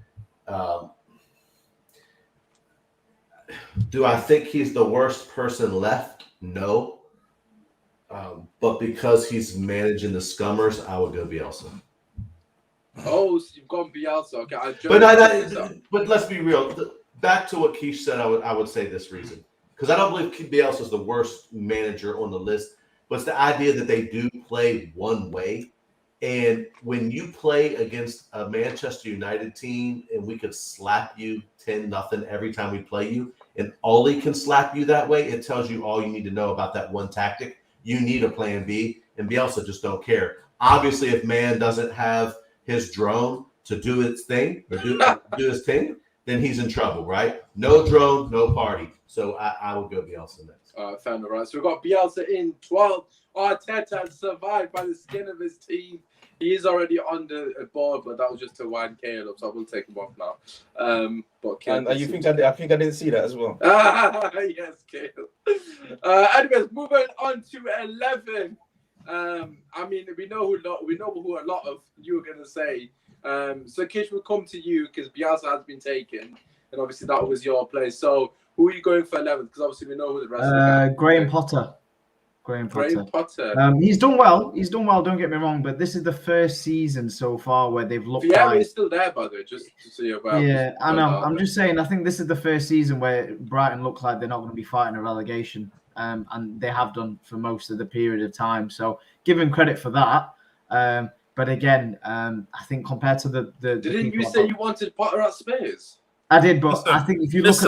do I think he's the worst person left? No. But because he's managing the Scummers, I would go Bielsa. Oh, so you've gone Bielsa. Okay, but let's be real. Back to what Kish said, I would say this reason. Because I don't believe Bielsa is the worst manager on the list, but it's the idea that they do play one way. And when you play against a Manchester United team and we could slap you 10-0 every time we play you, and Ole can slap you that way, it tells you all you need to know about that one tactic. You need a plan B, and Bielsa just don't care. Obviously, if Man doesn't have his drone to do its thing, or do his thing, then he's in trouble, right? No drone, no party. So I will go Bielsa next. Fair enough, right? So we've got Bielsa in 12. Arteta survived by the skin of his teeth. He is already on the board, but that was just to wind Cahil up, so I will take him off now. But and you think I think I didn't see that as well. Yes, Cahil. Anyways, moving on to 11. I mean, we know who a lot of you are going to say. So Kish will come to you because Bielsa has been taken, and obviously that was your place. So who are you going for 11? Because obviously we know who the rest are. Graeme Potter. Graeme Potter. He's done well. Don't get me wrong, but this is the first season so far where they've looked. Vieira is still there, by the way, just so you're aware. Yeah, I know. I'm just saying. I think this is the first season where Brighton look like they're not going to be fighting a relegation, and they have done for most of the period of time. So give him credit for that. But again, I think compared to the didn't you say you wanted Potter at Spurs? I did, but I think if you look at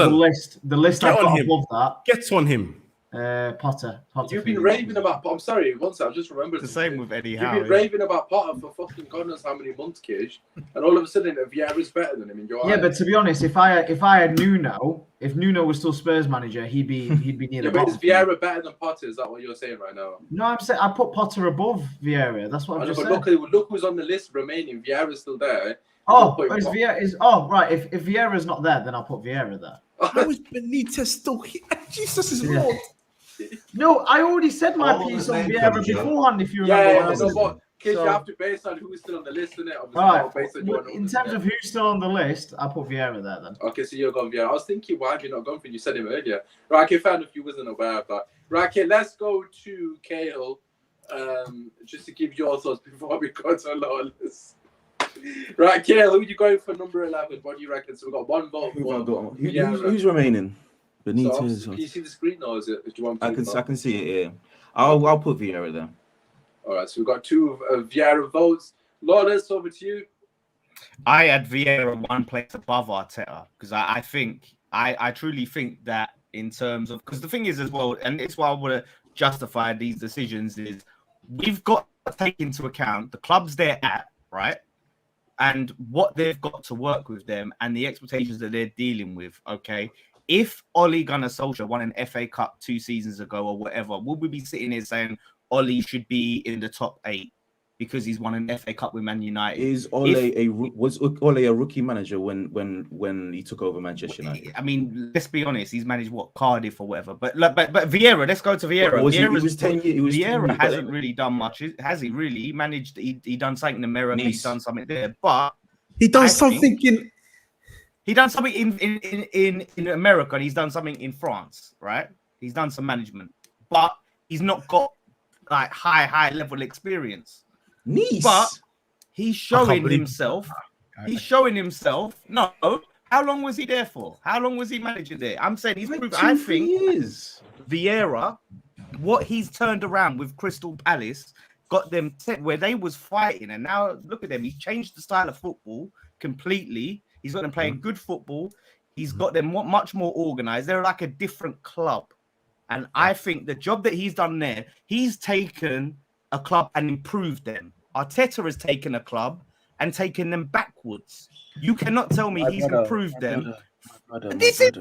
the list I've got above that, gets on him. Potter. You've been raving about. I'm sorry, one second. I just remembered. The same with Eddie Howe. You've been raving about Potter for fucking God knows how many months, Kish, and all of a sudden, Vieira's better than him in your eyes. But to be honest, if I had Nuno, if Nuno was still Spurs manager, he'd be near the bottom. But is Vieira better than Potter? Is that what you're saying right now? No, I'm saying I put Potter above Vieira. That's what I'm just saying. Look who's on the list remaining. Vieira's still there. Right. If Vieira's not there, then I'll put Vieira there. How is Benitez still here? Jesus is Lord. No, I already said my piece on Vieira beforehand. If you remember, but Kish, you have to base on who's still on the list, isn't it? All right. In terms of who's still on the list, I'll put Vieira there then. Okay, so you're going Vieira. I was thinking, why have you not gone for? You said him earlier. Right, okay, fair enough. You wasn't aware of that. Right, okay, let's go to Cahil. Just to give your thoughts before we go to Lawless. Right, Cahil, who are you going for number 11? What do you reckon? So we've got one vote. Who's remaining? Benitez. So, can you see the screen or is it? Do you want I can see it. Yeah, I'll put Vieira there. All right, so we've got two Vieira votes. Lawless, over to you. I had Vieira one place above Arteta because I think I truly think that in terms of, because the thing is as well, and it's why I want to justify these decisions, is we've got to take into account the clubs they're at, right? And what they've got to work with them and the expectations that they're dealing with, okay? If Ole Gunnar Solskjaer won an FA Cup 2 seasons ago or whatever, would we be sitting here saying Ole should be in the top 8 because he's won an FA Cup with Man United? Was Ole a rookie manager when he took over Manchester United? I mean, let's be honest. He's managed Cardiff or whatever. But Vieira, let's go to Vieira. Vieira hasn't really done much, has he? Really, he managed. He done something in America. He's done something there, but he done something in. He done something in America, and he's done something in France, right? He's done some management, but he's not got like high level experience. Nice. But he's showing himself. He's showing himself. No, how long was he there for? How long was he managing there? I'm saying he's proved. I think Vieira, what he's turned around with Crystal Palace, got them where they was fighting, and now look at them. He's changed the style of football completely. He's got them playing good football. He's got them much more organized. They're like a different club. And I think the job that he's done there, he's taken a club and improved them. Arteta has taken a club and taken them backwards. You cannot tell me he's improved them This is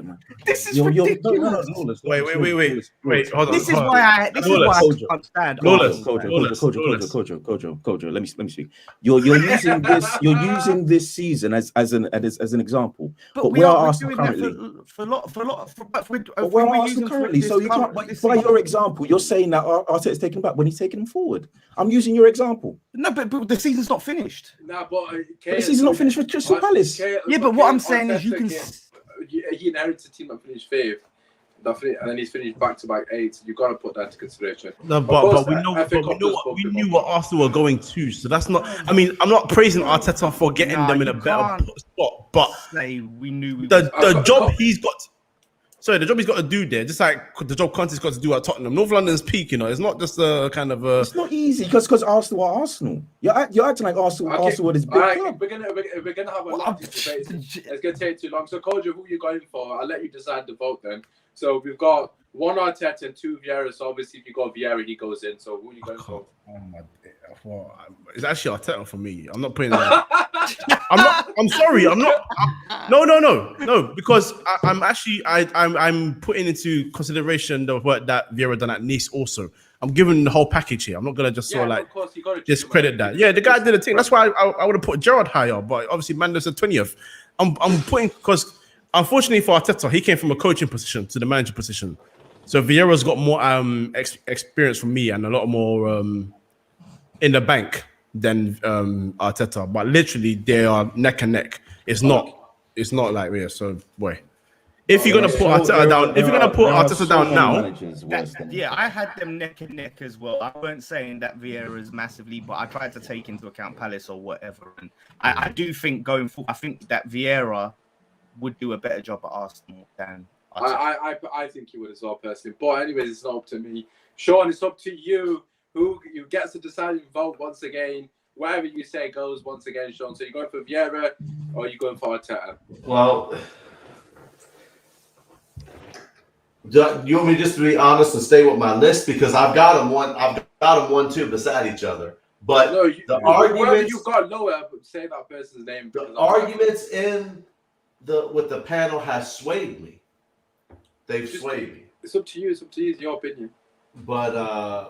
ridiculous. Lawless. Wait. Hold on. This is why I can't stand. Lawless. Kojo. Let me speak. You're using this. You're using this season as an example. But where are Arsenal currently? Where are Arsenal currently? So you can't. By your example, you're saying that Arteta is taking him back when he's taking him forward. I'm using your example. No, but the season's not finished. Nah, but the season's not finished with Crystal Palace. Yeah, but what I'm saying is you can. He inherited a team that finished 5th, and then he's finished back-to-back 8. You've got to put that into consideration. No, but we knew what Arsenal were going to. So that's not. I mean, I'm not praising Arteta for getting them in a better spot, but we knew the job he's got. Sorry, the job he's got to do there, just like the job Conte's got to do at Tottenham. North London's peak, it's not just a kind of a. It's not easy because Arsenal are Arsenal. You're acting like Arsenal. Okay. Arsenal is big club. We're gonna have a lot of debates. It's gonna take too long. So, Kojo, who are you going for? I'll let you decide the vote then. So we've got 1 Arteta and 2 Vieira. So obviously, if you go Vieira, he goes in. So who are you going for? Oh my! Well, it's actually Arteta for me. I'm not putting that. I'm sorry. I'm not. No. Because I'm putting into consideration the work that Vieira done at Nice. Also, I'm giving the whole package here. I'm not gonna just sort of discredit that. Yeah, the guy did a thing. That's why I would have put Gerrard higher. But obviously, Mander's a 20th. I'm putting because unfortunately for Arteta, he came from a coaching position to the manager position. So Vieira's got more experience from me and a lot more in the bank than Arteta. But literally, they are neck and neck. It's not like yeah. So boy, if you're gonna put Arteta down, now, I had them neck and neck as well. I weren't saying that Vieira is massively, but I tried to take into account Palace or whatever. And I do think going forward, I think that Vieira would do a better job at Arsenal than. I think he would as well, personally. But anyways, it's not up to me. Shawn, it's up to you. Who you gets to decide and vote once again. Whatever you say goes once again, Shawn. So you're going for Vieira or you're going for Arteta? Well, you want me just to be honest and stay with my list because I've got them 1, 2 beside each other. But no, the arguments you've got lower, but say that person's name. The arguments with the panel has swayed me. They've swayed me. It's up to you. It's your opinion. But I'm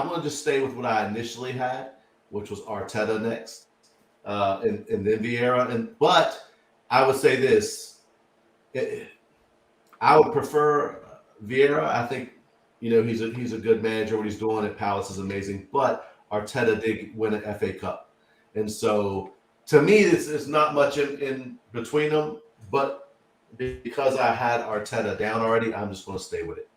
going to just stay with what I initially had, which was Arteta next, and then Vieira. But I would say this: I would prefer Vieira. I think he's a good manager. What he's doing at Palace is amazing. But Arteta did win an FA Cup, and so to me, it's not much in between them. But because I had Arteta down already, I'm just going to stay with it.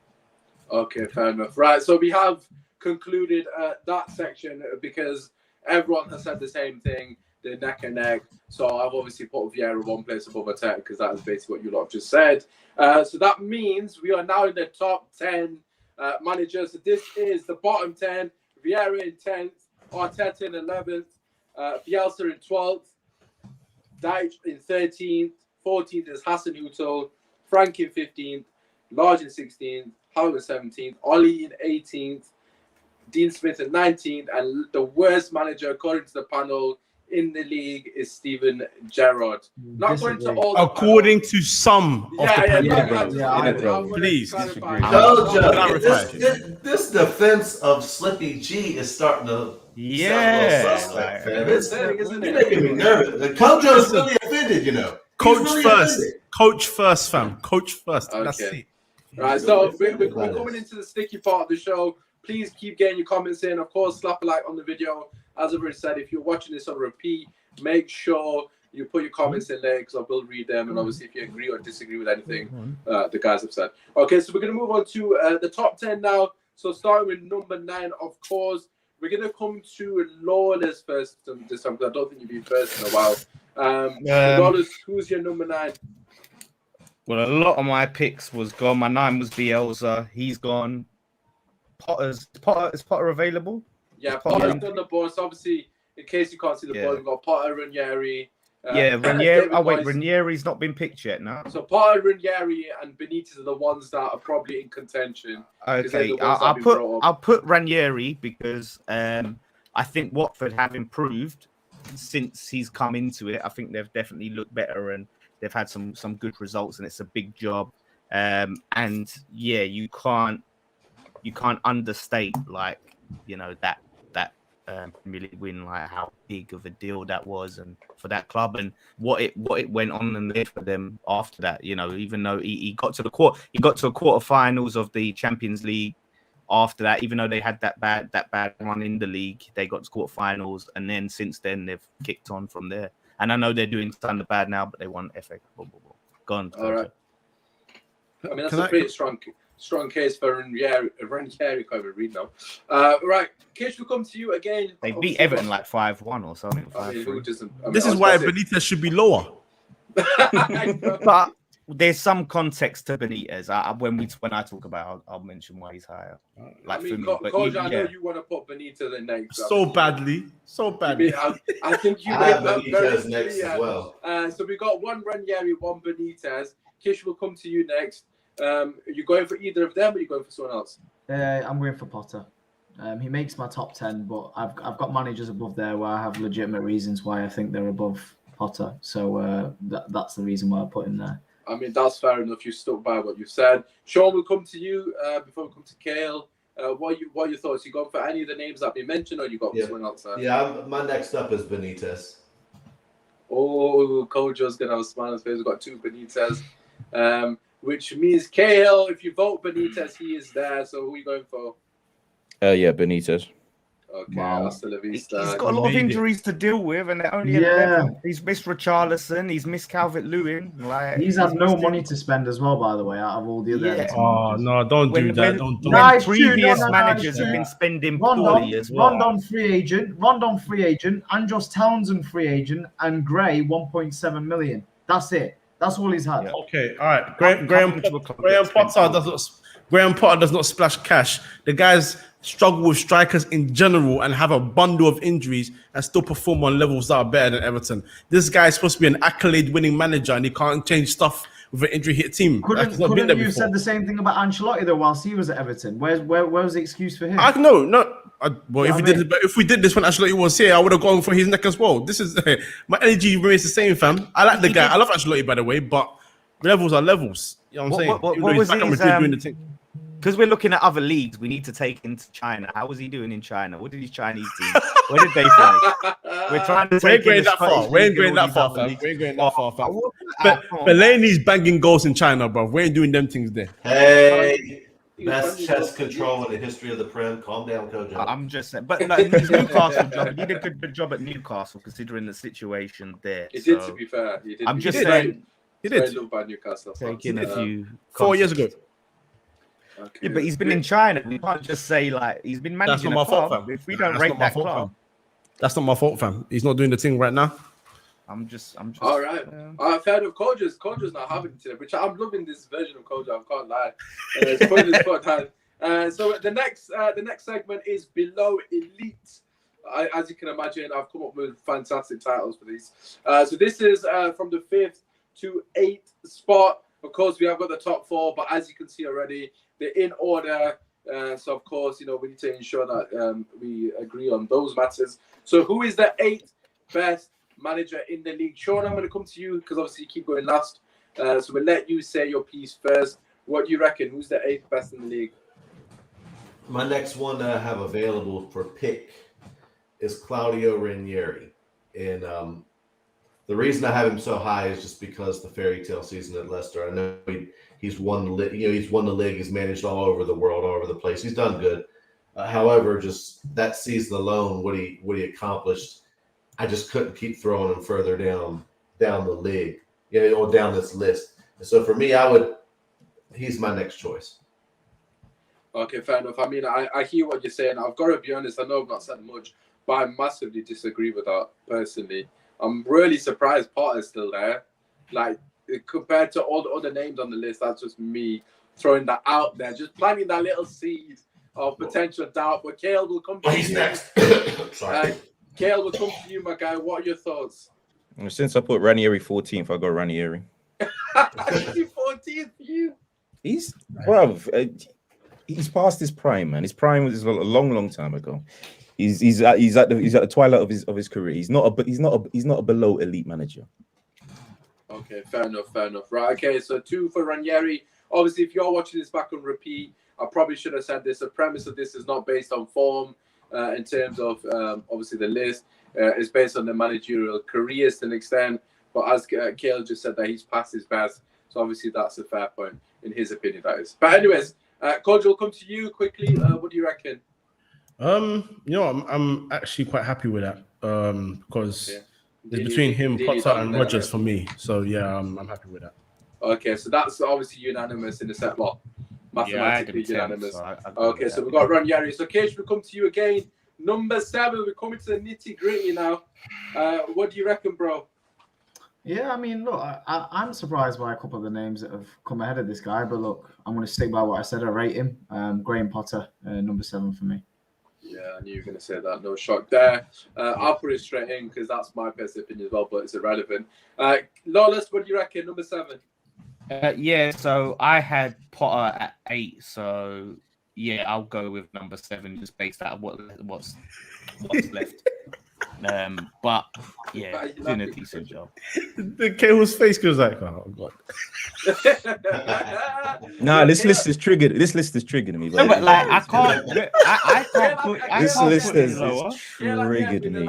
Okay, fair enough. Right, so we have concluded that section because everyone has said the same thing. They're neck and neck. So I've obviously put Vieira one place above Arteta because that is basically what you lot have just said. So that means we are now in the top 10 managers. So this is the bottom 10. Vieira in 10th, Arteta in 11th, Bielsa in 12th, Dyche in 13th, 14th is Hasenhüttl, Frank in 15th, Large in 16th, Howe in 17th, Ollie in 18th, Dean Smith in 19th, and the worst manager according to the panel in the league is Steven Gerrard. Not according to all. According to some of the panel. Please. This defense of Slippy G is starting to sound a little suspect, fam. You're making me nervous. The coach is really offended, Coach first, fam. Coach first. Okay. That's it. Right, so we're coming into the sticky part of the show. Please keep getting your comments in. Of course, slap a like on the video. As I've already said, if you're watching this on repeat, make sure you put your comments in there because I will read them. And obviously, if you agree or disagree with anything the guys have said. Okay, so we're going to move on to the top 10 now. So starting with number 9, of course. We're going to come to Lawless first this time because I don't think you've been first in a while. Lawless, who's your number 9? Well, a lot of my picks was gone. My 9 was Bielsa. He's gone. Is Potter available? Yeah, Potter's done the board. So obviously, in case you can't see the board, we've got Potter, Ranieri. Ranieri. Ranieri's not been picked yet, no? So Potter, Ranieri, and Benitez are the ones that are probably in contention. Okay, I'll put Ranieri because I think Watford have improved since he's come into it. I think they've definitely looked better and they've had some good results, and it's a big job. And yeah, you can't understate like that Premier League win, like how big of a deal that was, and for that club, and what it went on and led for them after that. Even though he got to the quarterfinals of the Champions League. After that, even though they had that bad run in the league, they got to quarterfinals, and then since then they've kicked on from there. And I know they're doing kind of bad now, but they won FA. Go on. All right. I mean, that's a pretty strong case for Ranieri. Can't even read now. Right, Kish, will come to you again. They beat Everton like 5-1 or something. This is why Benitez should be lower. But there's some context to Benitez. When I talk about, I'll mention why he's higher. Like Kojo, I know you want to put Benitez in next. So badly. I think you have Benitez next as well. So we got one Ranieri, one Benitez. Kish will come to you next. Are you going for either of them, or are you going for someone else? I'm going for Potter. He makes my top 10, but I've got managers above there where I have legitimate reasons why I think they're above Potter. So that's the reason why I put him there. I mean, that's fair enough. You stuck by what you said. Shawn, will come to you before we come to Cahil. What are your thoughts? You going for any of the names that we mentioned, or you got someone else? My next up is Benitez. Oh, Kojo's going to have a smile on his face. We've got two Benitez, which means Cahil, if you vote Benitez, he is there. So who are you going for? Yeah, Benitez. Okay, wow. He's got a lot of injuries to deal with, and they're only he's missed Richarlison, he's missed Calvert-Lewin. He's had no money to spend as well, by the way, out of all the other. Oh no, don't do that. Don't. Previous managers have been spending poorly as well. Rondon free agent, Andros Townsend free agent, and Gray 1.7 million. That's it. That's all he's had. Yeah. Okay, all right. Graeme Potter does not splash cash. The guys struggle with strikers in general and have a bundle of injuries and still perform on levels that are better than Everton. This guy is supposed to be an accolade-winning manager, and he can't change stuff with an injury-hit team. Couldn't you have said the same thing about Ancelotti though whilst he was at Everton? Where was the excuse for him? If we did this when Ancelotti was here, I would have gone for his neck as well. This is my energy remains the same, fam. I like the guy. I love Ancelotti, by the way, but levels are levels. You know what I'm saying? What was his, doing the thing. Because we're looking at other leagues, we need to take into China. How was he doing in China? What did his Chinese team? Where did they finish? We're trying to take that far. We ain't going that far, fam. We ain't going that far, fam. But Fellaini's banging goals in China, bro. We ain't doing them things there. Hey, best chest control in the history of the Prem. Calm down, Kojo. I'm just saying. But no, his Newcastle job, he did a good job at Newcastle considering the situation there. He did, to be fair. I'm just saying. He did. Very loved by Newcastle. Taking a few 4 years ago. Okay. Yeah, but he's been in China. We can't just say like he's been managing a club. If we don't rate that club, that's not my fault, fam. He's not doing the thing right now. I'm just. All right. I've heard of Kojo's not having it today, which I'm loving this version of Kojo. I can't lie. It's putting his foot down. So the next segment is below elite. As you can imagine, I've come up with fantastic titles for these. So this is from the 5th to 8th spot. Of course, we have got the top 4, but as you can see already, they're in order. So, of course, we need to ensure that we agree on those matters. So, who is the 8th best manager in the league? Shawn, I'm going to come to you because obviously you keep going last. So, we'll let you say your piece first. What do you reckon? Who's the 8th best in the league? My next one that I have available for pick is Claudio Ranieri. And the reason I have him so high is just because the fairy tale season at Leicester. I know he's won the league. He's won the league. He's managed all over the world, all over the place. He's done good. However, just that season alone, what he accomplished, I just couldn't keep throwing him further down the league, or down this list. And so for me, he's my next choice. Okay, fair enough. I mean, I hear what you're saying. I've got to be honest. I know I've not said much, but I massively disagree with that personally. I'm really surprised Potter's still there. Like, compared to all the other names on the list, that's just me throwing that out there, just planting that little seed of potential doubt. But Cahil will come to you. He's next. Sorry. Cahil will come to you, my guy. What are your thoughts? Since I put Ranieri 14th, I got Ranieri. 14th for you. He's past his prime, man. His prime was a long time ago. He's at the twilight of his career. He's not a below elite manager. Okay, fair enough. Right, okay, so 2 for Ranieri. Obviously, if you're watching this back on repeat, I probably should have said this. The premise of this is not based on form in terms of, obviously, the list. It's based on the managerial careers to an extent. But as Cahil just said that he's past his best. So obviously, that's a fair point, in his opinion, that is. But anyways, Kojo, we'll come to you quickly. What do you reckon? I'm actually quite happy with that because it's between him, Potter, and Rodgers for me. So yeah, I'm happy with that. Okay, so that's obviously unanimous in the set. Well, mathematically unanimous. So we've got Ranieri. So Kish, we come to you again. Number 7. We're coming to the nitty gritty now. What do you reckon, bro? Yeah, I mean, look, I'm surprised by a couple of the names that have come ahead of this guy, but look, I'm going to stick by what I said. I rate him. Graeme Potter, number 7 for me. Yeah, I knew you were going to say that. No shock there. I'll put it straight in because that's my best opinion as well, but it's irrelevant. Lawless, what do you reckon? Number 7. Yeah, so I had Potter at 8. So yeah, I'll go with number 7 just based out of what's left. But yeah, doing a decent job. The Cahil's face goes like, oh god. Nah, this list is triggered. This list is triggering me. No, but like I can't put This list is lower. triggered me.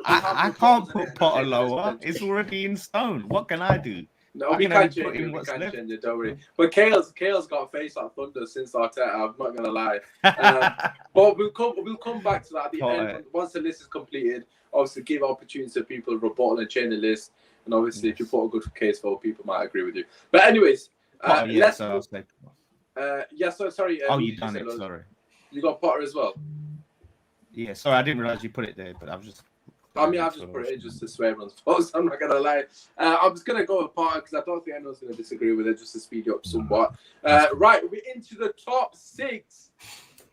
I can't put Potter lower. It's already in stone. What can I do? No, we can't change it. We can't change it, don't worry. But Cahil's got a face like thunder since Arteta. I'm not gonna lie. But we'll come back to that at the end once the list is completed. Obviously, give opportunity to people to rebuttal and change the list. And obviously, if you put a good case for, people might agree with you. But anyways, sorry. you done it. Loads. Sorry. You got Potter as well. Yeah, sorry, I didn't realize you put it there, but I was just. I've just put it in just to swear everyone's thoughts. I'm not going to lie. I'm just going to go with Potter because I don't think anyone's going to disagree with it, just to speed it up somewhat. Right, we're into the top 6.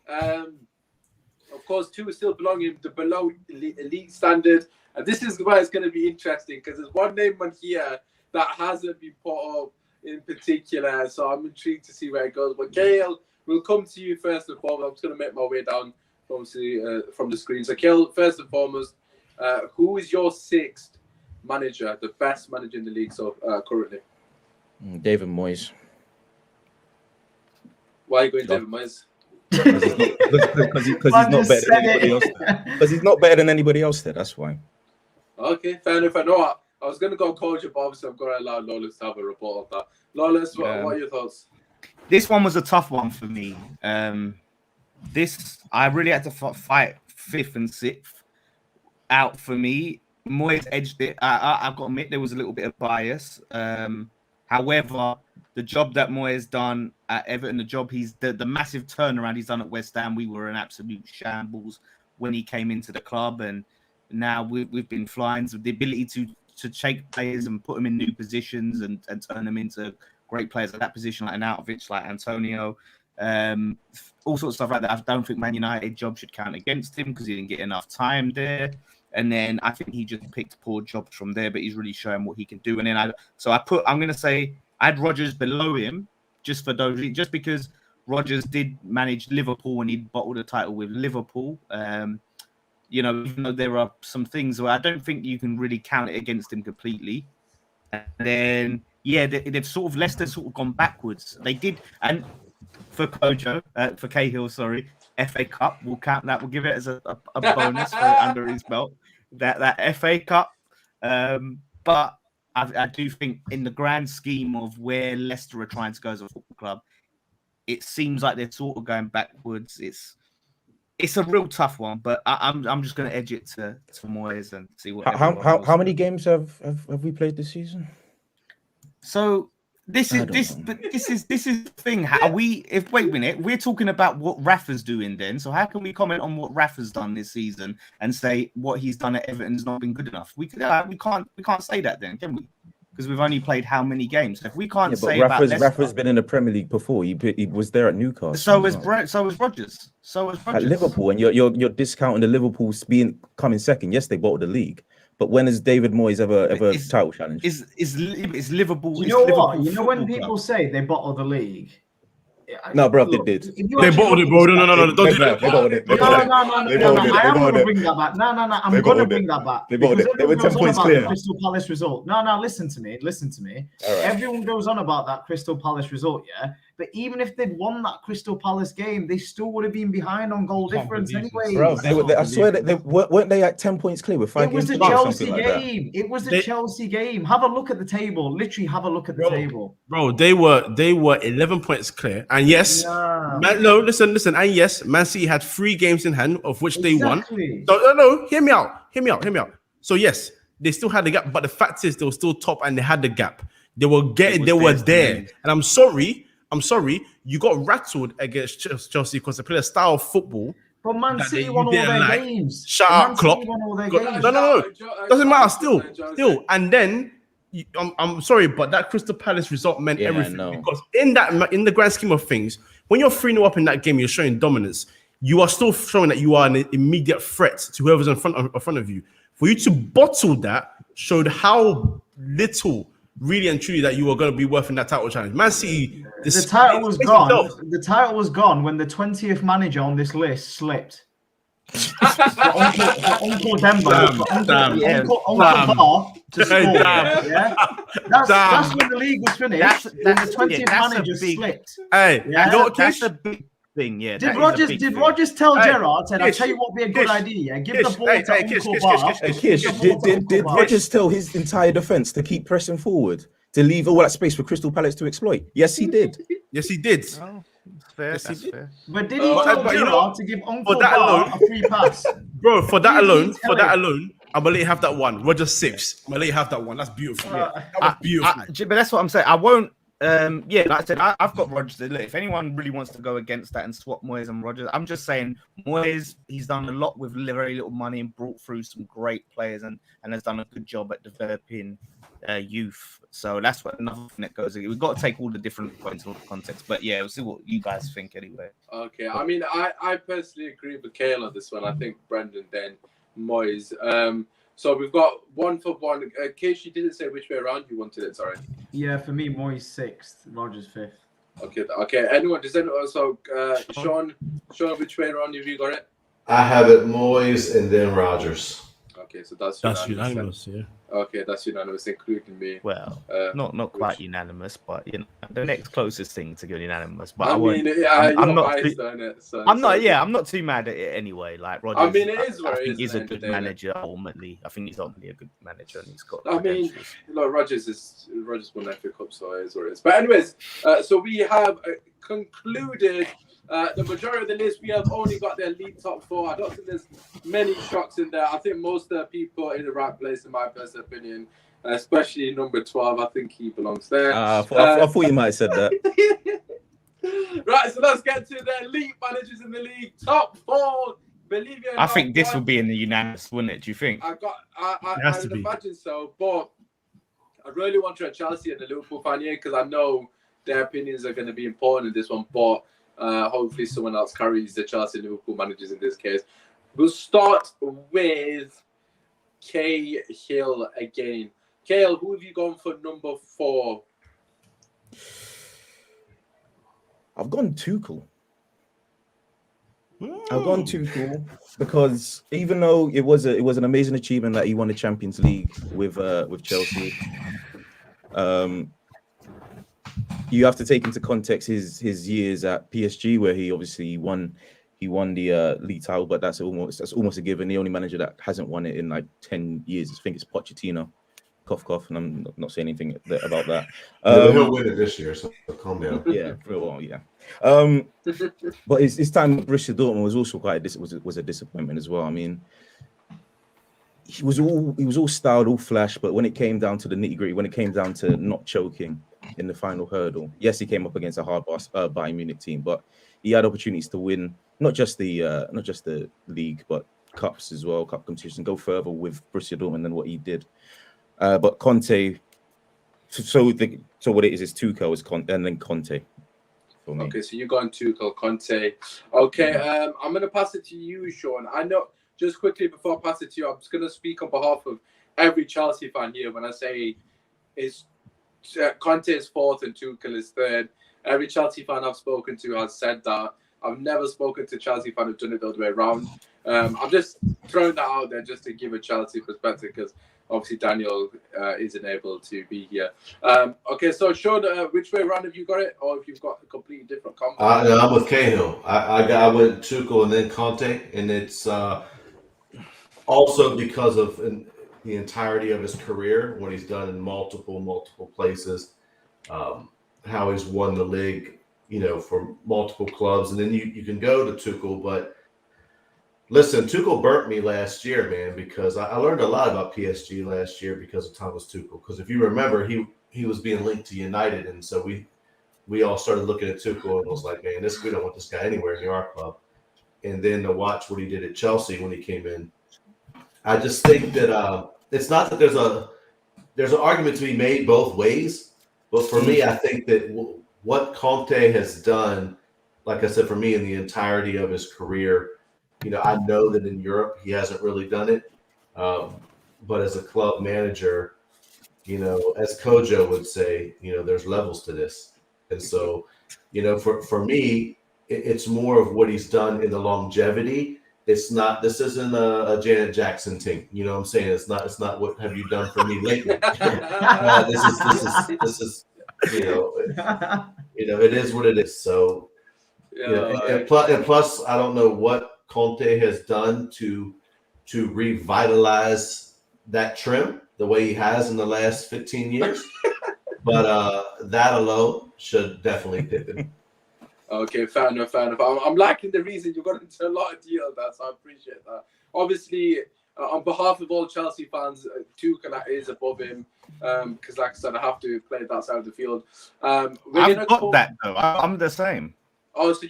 Of course, 2 still belonging to below elite standard. And this is where it's going to be interesting because there's one name on here that hasn't been put up in particular. So I'm intrigued to see where it goes. But Cahil, we'll come to you first and foremost. I'm just going to make my way down from the screen. So Cahil, first and foremost, who is your 6th manager, the best manager in the league currently? David Moyes. Why are you going David Moyes? Because he's not better than anybody else. Because he's not better than anybody else there. That's why. Okay, fair enough. I know I was going to go Kojo, but obviously I'm going to allow Lawless to have a report of that. Lawless, what are your thoughts? This one was a tough one for me. This I really had to fight 5th and 6th. Out for me. Moyes edged it. I've got to admit there was a little bit of bias. However, the job that Moyes done at Everton, the massive turnaround he's done at West Ham, we were an absolute shambles when he came into the club, and now we've been flying. So the ability to take players and put them in new positions and turn them into great players at that position, like Arnautovic, like Antonio, all sorts of stuff like that. I don't think Man United job should count against him because he didn't get enough time there. And then I think he just picked poor jobs from there, but he's really showing what he can do. And then I'm going to say I had Rodgers below him just because Rodgers did manage Liverpool when he bottled a title with Liverpool. Even though there are some things where I don't think you can really count it against him completely. And then, they've sort of Leicester sort of gone backwards. They did, and for Kojo, for Cahil, sorry, FA Cup, we'll count that. We'll give it as a bonus for under his belt. That FA Cup, but I do think in the grand scheme of where Leicester are trying to go as a football club, it seems like they're sort of going backwards. It's a real tough one, but I'm just going to edge it to Moyes and see what. How many games have we played this season? So this is the thing. Wait a minute, we're talking about what Rafa's doing then. So how can we comment on what Rafa's done this season and say what he's done at Everton's not been good enough? We can't say that then, can we? Because we've only played how many games? If we can't say Rafa's been in the Premier League before. He was there at Newcastle. So was Rodgers. At Liverpool, and you're discounting the Liverpool's coming second. Yes, they bottled the league. But when has David Moyes ever title challenge? Is Liverpool? You know what? You know when people say they bottle the league, No, bro, they did. They bottled it, bro. No. Don't do that. They bottled it. No. I am going to bring that back. No. I'm going to bring that back. They bottled it. They were 10 points clear. The Crystal Palace result. No. Listen to me. All right. Everyone goes on about that Crystal Palace result, yeah. But even if they'd won that Crystal Palace game, they still would have been behind on goal difference anyway. Bro, I swear that weren't they at 10 points clear with 5 games to go? It was the Chelsea game. Have a look at the table. Literally, have a look at the table. Bro, they were 11 points clear. And yes, listen. And yes, Man City had 3 games in hand, of which they won. No, hear me out. So yes, they still had the gap, but the fact is they were still top and they had the gap. They were there. And I'm sorry, you got rattled against Chelsea because they played a style of football. But Man City won all their games. Shut up, Klopp. No. Doesn't matter. Still. And then I'm sorry, but that Crystal Palace result meant everything because in the grand scheme of things, when you're 3-0 up in that game, you're showing dominance. You are still showing that you are an immediate threat to whoever's in front of you. For you to bottle that showed how little, really and truly, that you were going to be worth in that title challenge. Man City, the title was gone. The title was gone when the 20th manager on this list slipped. Uncle Demba, Uncle Bar to score. Yeah, that's when the league was finished. The 20th manager slipped. Hey, yeah, you know what, that's a big thing. Yeah. Did Rodgers tell Gerrard? Said, "I'll tell you what would be a good idea. Give the ball to Uncle Bar." Kish, did Rodgers tell his entire defense to keep pressing forward, to leave all that space for Crystal Palace to exploit? Yes, he did. Oh. That's fair. But did he tell Gerrard to give Uncle Bar a free pass? Bro, for that alone, I'm gonna let you have that one. Roger 6. I'm gonna let you have that one. That's beautiful. That was beautiful. But that's what I'm saying. I won't. Like I said, I've got Rodgers. Look, if anyone really wants to go against that and swap Moyes and Rodgers, I'm just saying Moyes, he's done a lot with very little money and brought through some great players and has done a good job at developing youth. So that's what another thing that goes. We've got to take all the different points of context. But yeah, we'll see what you guys think anyway. Okay, I mean, I personally agree with Cahil on this one. I think Brendan, then Moyes. So we've got 1 for 1. Kish, you didn't say which way around you wanted it. Sorry. Yeah, for me, Moyes 6th, Rodgers 5th. Okay. Anyone? Does anyone? So, Shawn, which way around have you got it? I have it Moyes and then Rodgers. Okay, so that's unanimous. Yeah. Okay, that's unanimous, including me. Well, not quite unanimous, but you know, the next closest thing to get unanimous. But I'm not too mad at it anyway. Like Rodgers, I mean, I think he's a good manager. Ultimately, I think he's ultimately a good manager, and he's got. I mean, Rodgers won the FA Cup, so it is what it is. But anyways, so we have concluded. The majority of the list, we have only got the elite top 4. I don't think there's many shocks in there. I think most of the people are in the right place, in my personal opinion, especially number 12. I think he belongs there. I thought you might have said that. Right, so let's get to the elite managers in the league. Top 4. Believe it or not, I think this will be in the unanimous, wouldn't it? Do you think? I would imagine so, but I really want to Chelsea and the Liverpool fan here because I know their opinions are going to be important in this one, but hopefully someone else carries the Chelsea and Liverpool managers in this case. We'll start with Cahil again. Cahil, who have you gone for number 4? I've gone Tuchel. I've gone Tuchel because even though it was an amazing achievement that he won the Champions League with Chelsea, you have to take into context his years at PSG, where he obviously won the league title, but that's almost a given. The only manager that hasn't won it in like 10 years, I think it's Pochettino. Cough, cough, and I'm not saying anything about that. He'll win it this year, so calm down. Yeah, for a while, yeah. But his time with Borussia Dortmund was also was a disappointment as well. I mean, he was all styled, all flash, but when it came down to the nitty-gritty, when it came down to not choking in the final hurdle, yes, he came up against a hard Bayern Munich team, but he had opportunities to win not just the league, but cups as well, cup competition, go further with Borussia Dortmund than what he did. But Conte, so what it is Tuchel and then Conte for me. Okay, so you're going Tuchel, Conte. Okay, I'm going to pass it to you, Shawn. I know, just quickly before I pass it to you, I'm just going to speak on behalf of every Chelsea fan here when I say Conte is 4th and Tuchel is 3rd. Every Chelsea fan I've spoken to has said that. I've never spoken to Chelsea fan who've done it the other way around. I'm just throwing that out there just to give a Chelsea perspective because obviously Daniel isn't able to be here. Okay, so Shawn, which way around have you got it, or if you've got a completely different combo? I'm with Cahill. I went Tuchel and then Conte, and it's also because of the entirety of his career, what he's done in multiple places, how he's won the league, for multiple clubs, and then you can go to Tuchel. But listen, Tuchel burnt me last year, man, because I learned a lot about PSG last year because of Thomas Tuchel. Because if you remember, he was being linked to United, and so we all started looking at Tuchel and was like, man, we don't want this guy anywhere near our club. And then to watch what he did at Chelsea when he came in, I just think that it's not that there's an argument to be made both ways, but for me, I think that what Conte has done, like I said, for me in the entirety of his career, I know that in Europe he hasn't really done it, but as a club manager, as Kojo would say, there's levels to this, and so, for me, it's more of what he's done in the longevity. It's not. This isn't a Janet Jackson thing. You know what I'm saying? It's not. What have you done for me lately? This is. It is what it is. So, and plus, I don't know what Conte has done to revitalize that trim the way he has in the last 15 years. But that alone should definitely tip him. Okay, fair enough. I'm liking the reason you got into a lot of detail there, so I appreciate that. Obviously, on behalf of all Chelsea fans, Tuchel is above him because, like I said, I have to play that side of the field. I've got that though. I'm the same. Oh, so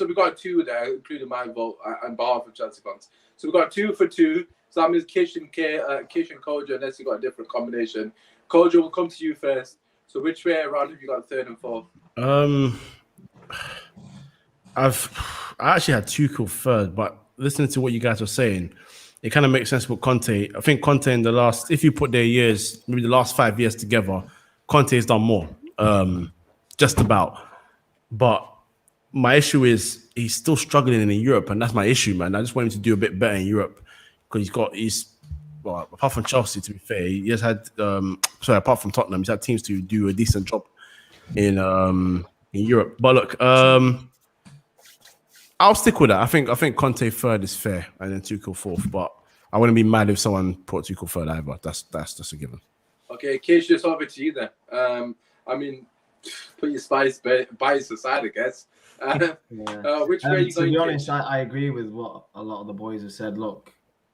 we've got two there, including my vote on behalf of Chelsea fans. So we've got 2 for 2. So that means Kish and Kojo, unless you got a different combination. Kojo, will come to you first. So which way around have you got 3rd and 4th? I actually had Tuchel 3rd, but listening to what you guys were saying, it kind of makes sense with Conte. I think Conte in the last, if you put their years, maybe the last 5 years together, Conte has done more, just about. But my issue is he's still struggling in Europe, and that's my issue, man. I just want him to do a bit better in Europe because apart from Chelsea, to be fair, he has had, apart from Tottenham, he's had teams to do a decent job in Europe. But look, I'll stick with that. I think Conte 3rd is fair, and then Tuchel 4th. But I wouldn't be mad if someone put Tuchel 3rd either. That's just a given. Okay, Kish, just over to you then. I mean, put your bias aside, I guess. Which way you going? To be honest, I agree with what a lot of the boys have said. Look,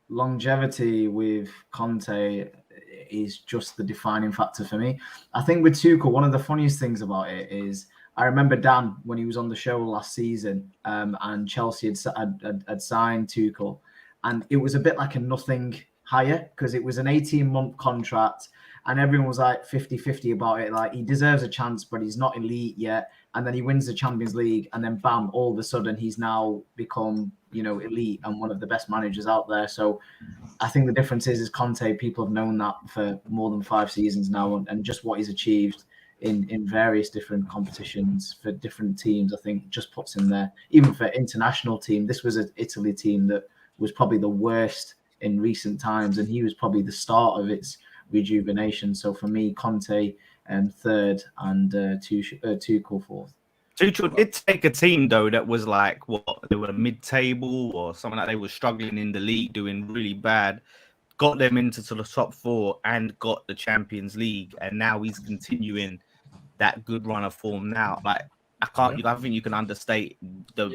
longevity with Conte is just the defining factor for me. I think with Tuchel, one of the funniest things about it is I remember Dan when he was on the show last season, and Chelsea had signed Tuchel, and it was a bit like a nothing hire because it was an 18-month contract, and everyone was like 50-50 about it. Like, he deserves a chance, but he's not elite yet. And then he wins the Champions League, and then bam, all of a sudden he's now become, elite and one of the best managers out there. So I think the difference is Conte, people have known that for more than 5 seasons now, and just what he's achieved in various different competitions for different teams, I think just puts him there. Even for international team, this was an Italy team that was probably the worst in recent times, and he was probably the start of its rejuvenation. So for me, Conte 3rd and Tuchel 4th. Tuchel did take a team though that was like they were mid-table or something like they were struggling in the league, doing really bad. Got them into the top 4 and got the Champions League, and now he's continuing that good run of form now. Like I think you can understate the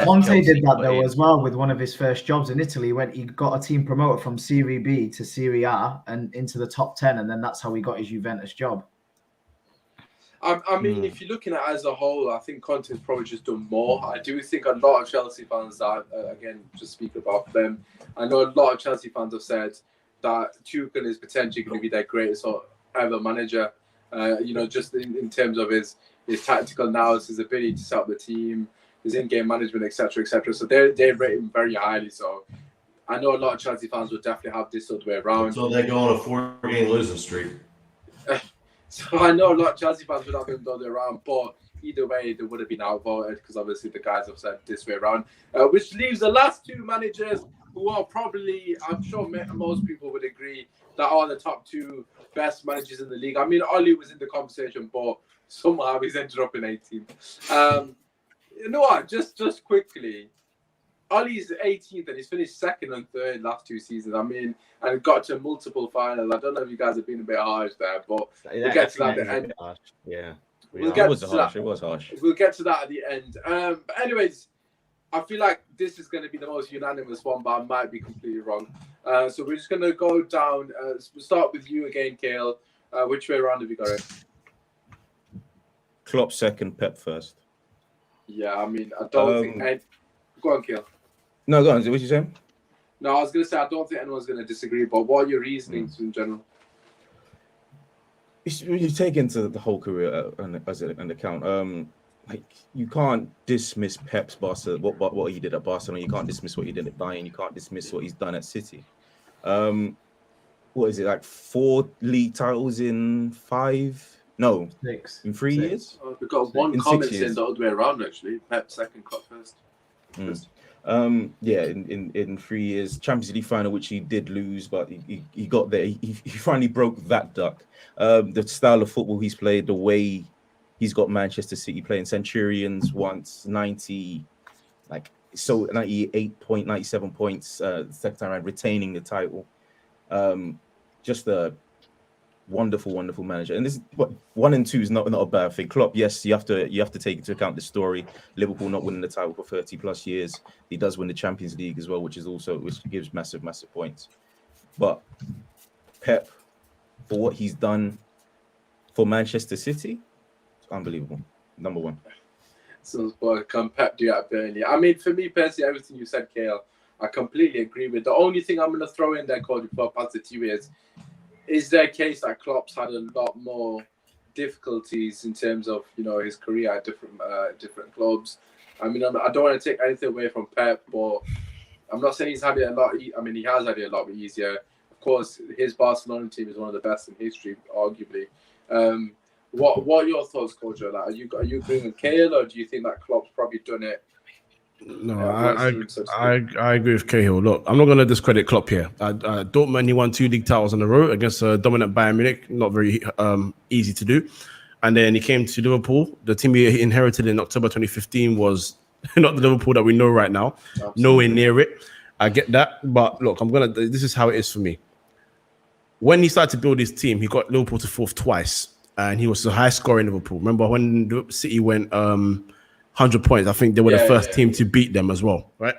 Conte did that though as well with one of his first jobs in Italy when he got a team promoted from Serie B to Serie A and into the top 10, and then that's how he got his Juventus job. I mean, if you're looking at it as a whole, I think Conte's probably just done more. I do think a lot of Chelsea fans that, again, just speak about them, I know a lot of Chelsea fans have said that Tuchel is potentially going to be their greatest ever manager. Just in terms of his tactical analysis, his ability to set up the team, his in-game management, etc., etc. So they rate him very highly. So I know a lot of Chelsea fans will definitely have this other way around. So they go on a 4-game losing streak. So I know a lot of Chelsea fans would have him the other way around, but either way, they would have been outvoted because obviously the guys have said this way around, which leaves the last two managers who are probably, I'm sure most people would agree, that are the top two best managers in the league. I mean, Oli was in the conversation, but somehow he's ended up in 18th. You know what? Just quickly, Ollie's 18th and he's finished second and third last two seasons. I mean, and got to multiple finals. I don't know if you guys have been a bit harsh there, but we'll get to that at the end. Yeah. It was harsh. We'll get to that at the end. But anyways, I feel like this is going to be the most unanimous one, but I might be completely wrong. So we're just going to go down. We'll start with you again, Cahil. Which way around have you got it? Klopp second, Pep first. Yeah, I mean, I don't think... Go on, Cahil. No, go on. What you saying? No, I was going to say, I don't think anyone's going to disagree, but what are your reasonings in general? When you take into the whole career as an account, like you can't dismiss Pep's Barcelona, what he did at Barcelona. You can't dismiss what he did at Bayern. You can't dismiss what he's done at City. What is it, like 4 league titles in 5? No, 6. In 3 years. We've got one comment saying the other way around. Actually, Pep second, Klopp first. Yeah, in 3 years, Champions League final, which he did lose, but he got there. He finally broke that duck. The style of football he's played, the way he's got Manchester City playing Centurions once 98 point, 97 points, second time around, retaining the title. Just a wonderful manager. And this 1 and 2 is not a bad thing. Klopp, yes, you have to take into account the story. Liverpool not winning the title for 30 plus years. He does win the Champions League as well, which gives massive points. But Pep, for what he's done for Manchester City, it's unbelievable. Number 1. So what can Pep do at Burnley? I mean, for me personally, everything you said, Cahil, I completely agree with. The only thing I'm going to throw in there, Kojo, before I pass it to you is there a case that Klopp's had a lot more difficulties in terms of, you know, his career at different clubs. I mean, I don't want to take anything away from Pep, but I'm not saying he's had it a lot. I mean, he has had it a lot easier. Of course, his Barcelona team is one of the best in history, arguably. What are your thoughts, Kojo? Like, are you agreeing with Cahil, or do you think that Klopp's probably done it? No, I agree with Cahill. Look, I'm not going to discredit Klopp here. Dortmund, he won 2 league titles in a row against a dominant Bayern Munich. Not very easy to do. And then he came to Liverpool. The team he inherited in October 2015 was not the Liverpool that we know right now. Absolutely. Nowhere near it. I get that. But look, this is how it is for me. When he started to build his team, he got Liverpool to 4th twice. And he was a high scorer in Liverpool. Remember when City went 100 points? I think they were the first team to beat them as well, right?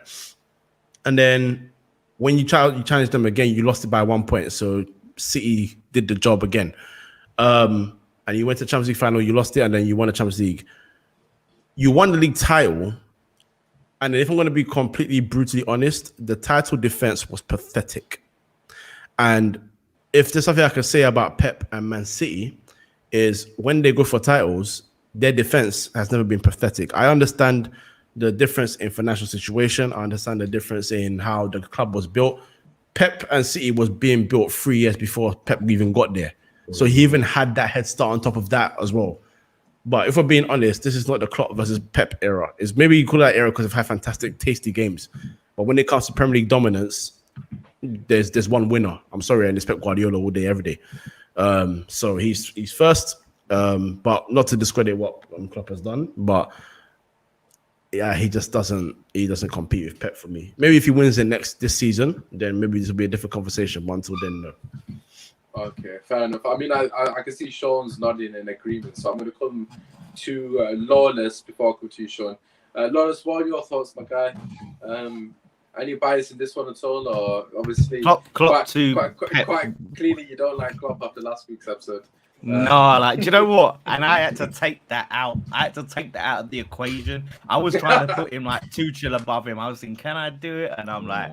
And then when you challenged them again, you lost it by 1 point. So City did the job again. And you went to the Champions League final, you lost it, and then you won the Champions League. You won the league title. And if I'm going to be completely brutally honest, the title defense was pathetic. And if there's something I can say about Pep and Man City, is when they go for titles, their defense has never been pathetic. I understand the difference in financial situation. I understand the difference in how the club was built. Pep and City was being built 3 years before Pep even got there. So he even had that head start on top of that as well. But if we're being honest, this is not the Klopp versus Pep era. It's maybe you call that era because they've had fantastic, tasty games. But when it comes to Premier League dominance, there's one winner. I'm sorry, and it's Pep Guardiola all day, every day. So he's first. But not to discredit what Klopp has done, but yeah, he doesn't compete with Pep for me. Maybe if he wins this season, then maybe this will be a different conversation. But until then, no. Okay, fair enough. I mean, I can see Shawn's nodding in agreement, so I'm going to come to Lawless before I come to you, Shawn. Lawless, what are your thoughts, my guy? Any bias in this one at all, or obviously Klopp quite clearly you don't like Klopp after last week's episode? No, like, do you know what? And I had to take that out. I had to take that out of the equation. I was trying to put him like Tuchel above him. I was thinking, can I do it? And I'm like,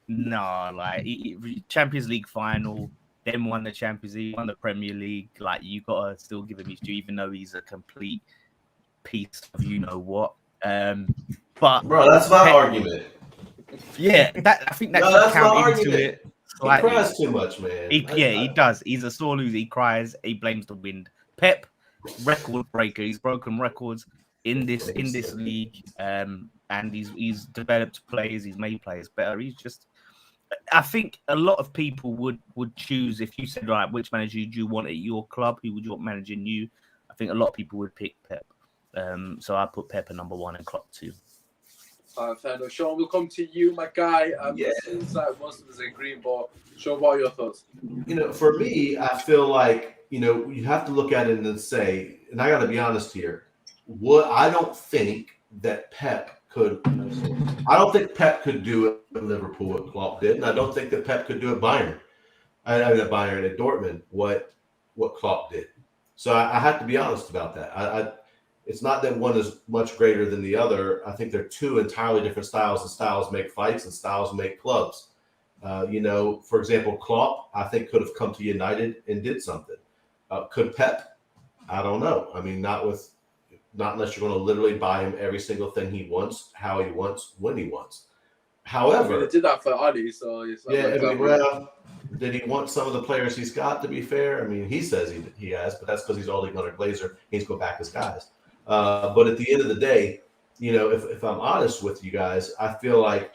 no, like Champions League final, then won the Champions League, won the Premier League. Like, you gotta still give him his due, even though he's a complete piece of you know what. But bro, that's my argument. Yeah, I think that could count into it. He cries too much, man. He does. He's a sore loser. He cries. He blames the wind. Pep, record breaker. He's broken records. in this league, and he's developed players, he's made players better. He's just, I think a lot of people would choose, if you said, right, which manager do you want at your club, who would you want managing you? I think a lot of people would pick Pep. So I put Pep at number 1 and Klopp 2. Fair enough. Sean, we'll come to you, my guy. It seems like most of us agree, but Sean, what are your thoughts? For me, I feel like, you have to look at it and say, and I got to be honest here, I don't think Pep could do it at Liverpool what Klopp did, and I don't think that Pep could do it at Dortmund what Klopp did. So I have to be honest about that. It's not that one is much greater than the other. I think they're two entirely different styles, and styles make fights and styles make clubs. For example, Klopp, I think, could have come to United and did something. Could Pep? I don't know. I mean, not unless you're going to literally buy him every single thing he wants, how he wants, when he wants. However, they did that for Ali, so did he want some of the players he's got? To be fair, I mean, he says he has, but that's because he's Ole Gunnar Glazer. He's go back his guys. But at the end of the day, if I'm honest with you guys, I feel like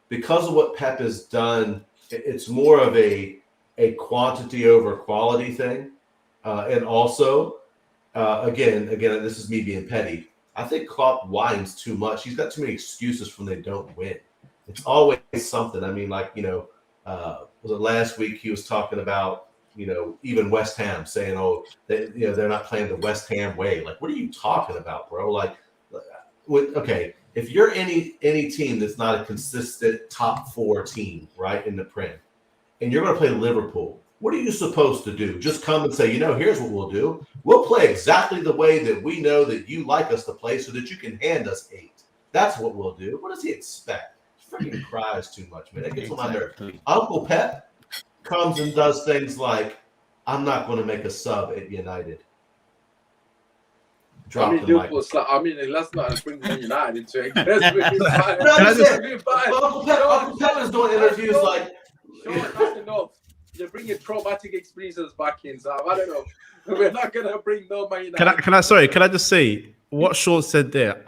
because of what Pep has done, it's more of a quantity over quality thing. And also, again, this is me being petty. I think Klopp whines too much. He's got too many excuses when they don't win. It's always something. I mean, was it last week he was talking about, even West Ham saying, they're not playing the West Ham way. Like, what are you talking about, bro? Like, okay, if you're any team that's not a consistent top 4 team, right, in the Prem, and you're going to play Liverpool, what are you supposed to do? Just come and say, here's what we'll do. We'll play exactly the way that we know that you like us to play so that you can hand us 8. That's what we'll do. What does he expect? He freaking cries too much, man. It gets on my nerves. Uncle Pep comes and does things like, I'm not going to make a sub at United. Let's not bring United into it. Uncle Pep is doing interviews like... Sean, that's enough. You're bringing traumatic experiences back in, so I don't know. We're not going to bring no Man United. Can I just say, what Sean said there,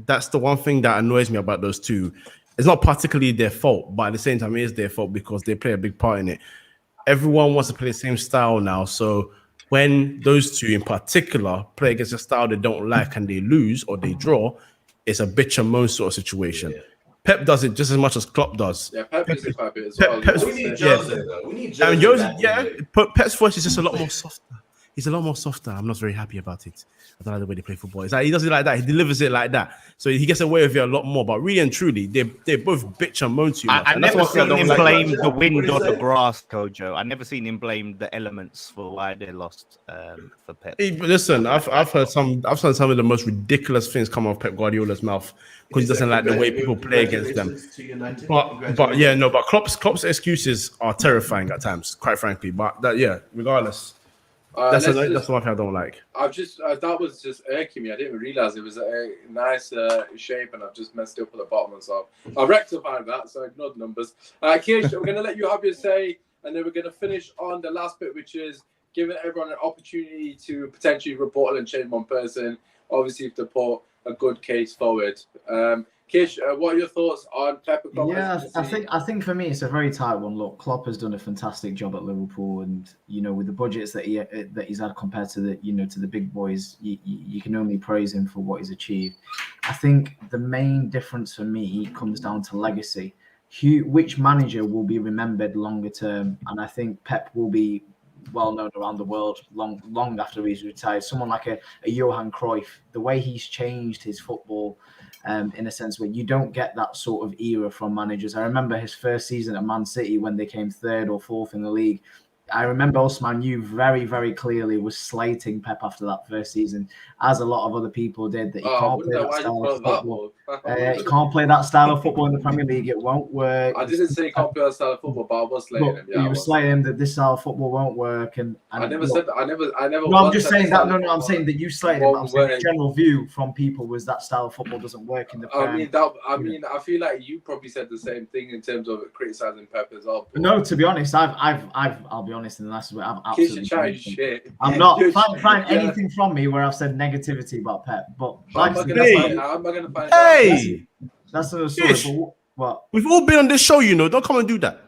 that's the one thing that annoys me about those two. It's not particularly their fault, but at the same time, it is their fault because they play a big part in it. Everyone wants to play the same style now, so when those two in particular play against a style they don't like and they lose or they draw, it's a bitch and moan sort of situation. Yeah. Pep does it just as much as Klopp does. Yeah, Pep is quite a bit as well. We need Jose, though. We need Jose. But Pep's voice is just a lot more softer. He's a lot more softer. I'm not very happy about it. I don't like the way they play football. It's like he does it like that. He delivers it like that. So he gets away with it a lot more. But really and truly, they both bitch and moan too much. I never seen him blame the wind or the grass, Kojo. I never seen him blame the elements for why they lost for Pep. Hey, listen, I've heard some of the most ridiculous things come off Pep Guardiola's mouth because he doesn't like the way people play against them. But Klopp's excuses are terrifying at times, quite frankly. But regardless. That's the one thing I don't like. That was just irking me. I didn't realize it was a nice shape, and I've just messed up at the bottom. So I rectified that. So I ignored the numbers. Kish, we're going to let you have your say, and then we're going to finish on the last bit, which is giving everyone an opportunity to potentially report and change one person. Obviously, if they put a good case forward. Kish, what are your thoughts on Pep? Yeah, I think for me it's a very tight one. Look, Klopp has done a fantastic job at Liverpool, and with the budgets that he's had compared to the big boys, you can only praise him for what he's achieved. I think the main difference for me comes down to legacy. Which manager will be remembered longer term, and I think Pep will be well known around the world long after he's retired. Someone like a Johan Cruyff, the way he's changed his football. In a sense where you don't get that sort of era from managers. I remember his first season at Man City when they came 3rd or 4th in the league. I remember Osman Yu very, very clearly was slating Pep after that first season, as a lot of other people did, that he can't play that style of football. He can't play that style of football in the Premier League. It won't work. I didn't say he can't play that style of football, but I was slating him. Yeah, you were slating him that this style of football won't work. And I never said that. I never. No, I'm just saying that. No, I'm saying that you slated him. I'm saying the general view from people was that style of football doesn't work in the Premier. I feel like you probably said the same thing in terms of criticizing Pep as well. No, to be honest, I'll be honest. honest, and that's what I've Kish absolutely. chatting shit. I'm not find anything from me where I've said negativity about Pep, but How am I gonna find Hey, that's another story. Kish. But what? We've all been on this show, you know. Don't come and do that.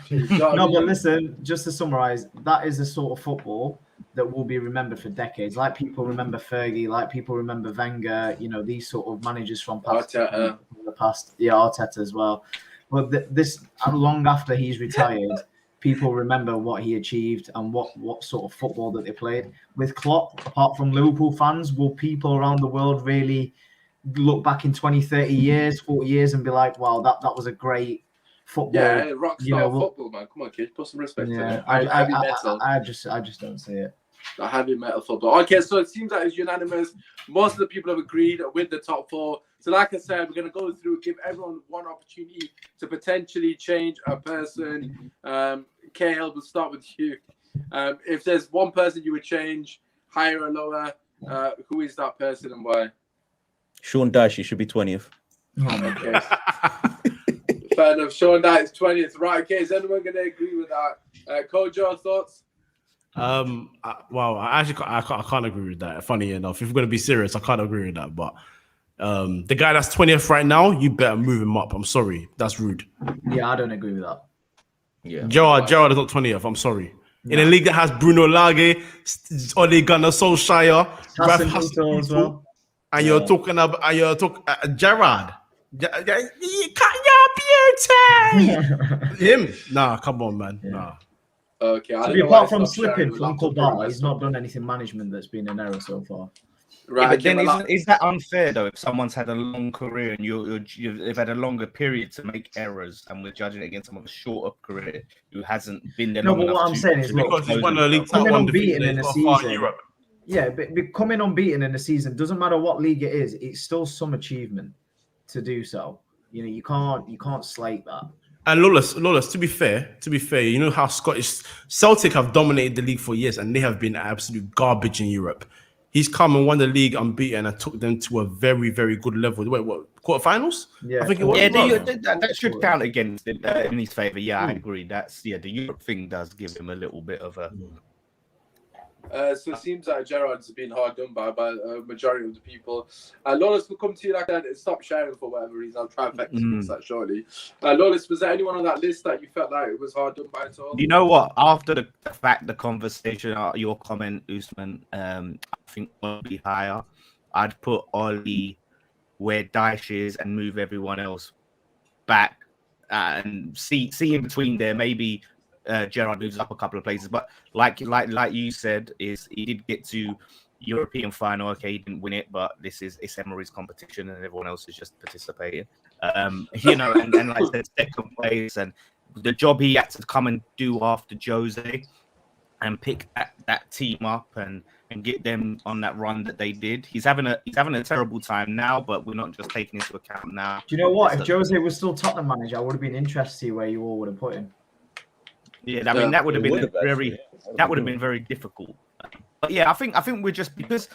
No, but listen, just to summarize, that is the sort of football that will be remembered for decades. Like people remember Fergie, like people remember Wenger, you know, these sort of managers from the past. Yeah, Arteta as well. But this, long after he's retired, people remember what he achieved and what sort of football that they played. With Klopp, apart from Liverpool fans, will people around the world really look back in 20, 30 years, 40 years and be like, wow, that was a great football. Yeah, rock star football, man. Come on, kids, put some respect on it. I just don't see it. The heavy metal football. Okay, so it seems like it's unanimous. Most of the people have agreed with the top four. So like I said, we're going to go through, give everyone one opportunity to potentially change a person. Cahil, we'll start with you. If there's one person you would change, higher or lower, who is that person and why? Sean Dyche should be 20th. Okay. Fair enough. Shawn Hatch is 20th. Right, okay. Is anyone going to agree with that? Kojo, thoughts? Well, I can't agree with that. Funny enough, if we're going to be serious, I can't agree with that. But the guy that's 20th right now, you better move him up. I'm sorry. That's rude. Yeah, I don't agree with that. Yeah. Gerrard is not 20th. I'm sorry. In a league that has Bruno Lage, Ole Gunnar Solskjaer, Ralph Hasenhuttl as well. And you're talking about Gerrard. Him? Nah, come on, man. Yeah. Nah. Okay. Apart from slipping from Uncle Bar, he's not done anything management that's been an error so far. Right. Yeah, but then is that unfair though? If someone's had a long career and you've had a longer period to make errors, and we're judging it against someone with a shorter career who hasn't been there long enough. No, but what I'm saying is, because he's won a league title unbeaten in a season. Yeah, but becoming unbeaten in a season doesn't matter what league it is. It's still some achievement to do so. You know, you can't slate that. And Lawless, to be fair, you know how Scottish Celtic have dominated the league for years, and they have been absolute garbage in Europe. He's come and won the league unbeaten and took them to a very, very good level. Wait, what? Quarterfinals? Yeah, I think it was. Yeah, that should count against in his favour. Yeah, I agree. The Europe thing does give him a little bit of a. So it seems like Gerrard's been hard done by a majority of the people. Lawless, will come to you like that. Stop sharing for whatever reason. I'll try and fix that shortly. Lawless, was there anyone on that list that you felt like it was hard done by at all? You know what? After the conversation, your comment, Usman, I think will be higher. I'd put Oli where Dyche is and move everyone else back and see in between there. Maybe Gerrard moves up a couple of places, but like you said, is he did get to European final. Okay, he didn't win it, but it's Emery's competition, and everyone else is just participating. You know, and like I said, second place, and the job he had to come and do after Jose, and pick that team up and get them on that run that they did. He's having a terrible time now, but we're not just taking into account now. Do you know what? If Jose was still Tottenham manager, I would have been interested to see where you all would have put him. Yeah, I mean that would have been very difficult. But yeah, I think we're just because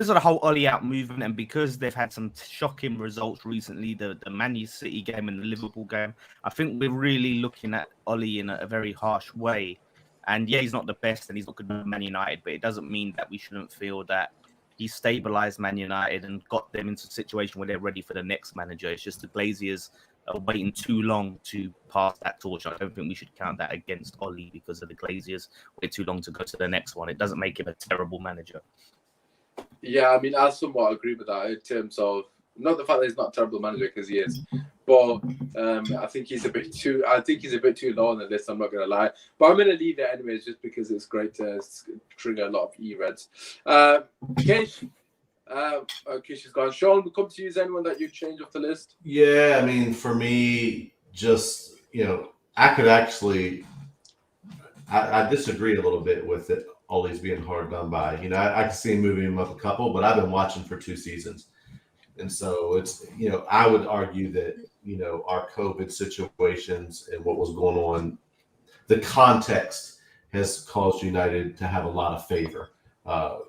of the whole Oli out movement and because they've had some shocking results recently, the Man City game and the Liverpool game, I think we're really looking at Oli in a very harsh way. And yeah, he's not the best and he's not good at Man United, but it doesn't mean that we shouldn't feel that he stabilised Man United and got them into a situation where they're ready for the next manager. It's just the Glaziers are waiting too long to pass that torch. I don't think we should count that against Oli because of the Glaziers wait too long to go to the next one. It doesn't make him a terrible manager. Yeah, I mean, I somewhat agree with that in terms of not the fact that he's not a terrible manager because he is, but I think he's a bit too low on the list. I'm not going to lie, but I'm going to leave it anyways just because it's great to trigger a lot of E-Reds. Kish. Kish is gone. Shawn, we'll come to you. Is anyone that you'd change off the list? Yeah, I mean, for me, just, you know, I could actually, I disagreed a little bit with it always being hard done by. You know, I can see moving him up a couple, but I've been watching for 2 seasons. And so it's, you know, I would argue that, you know, our COVID situations and what was going on, the context has caused United to have a lot of favor.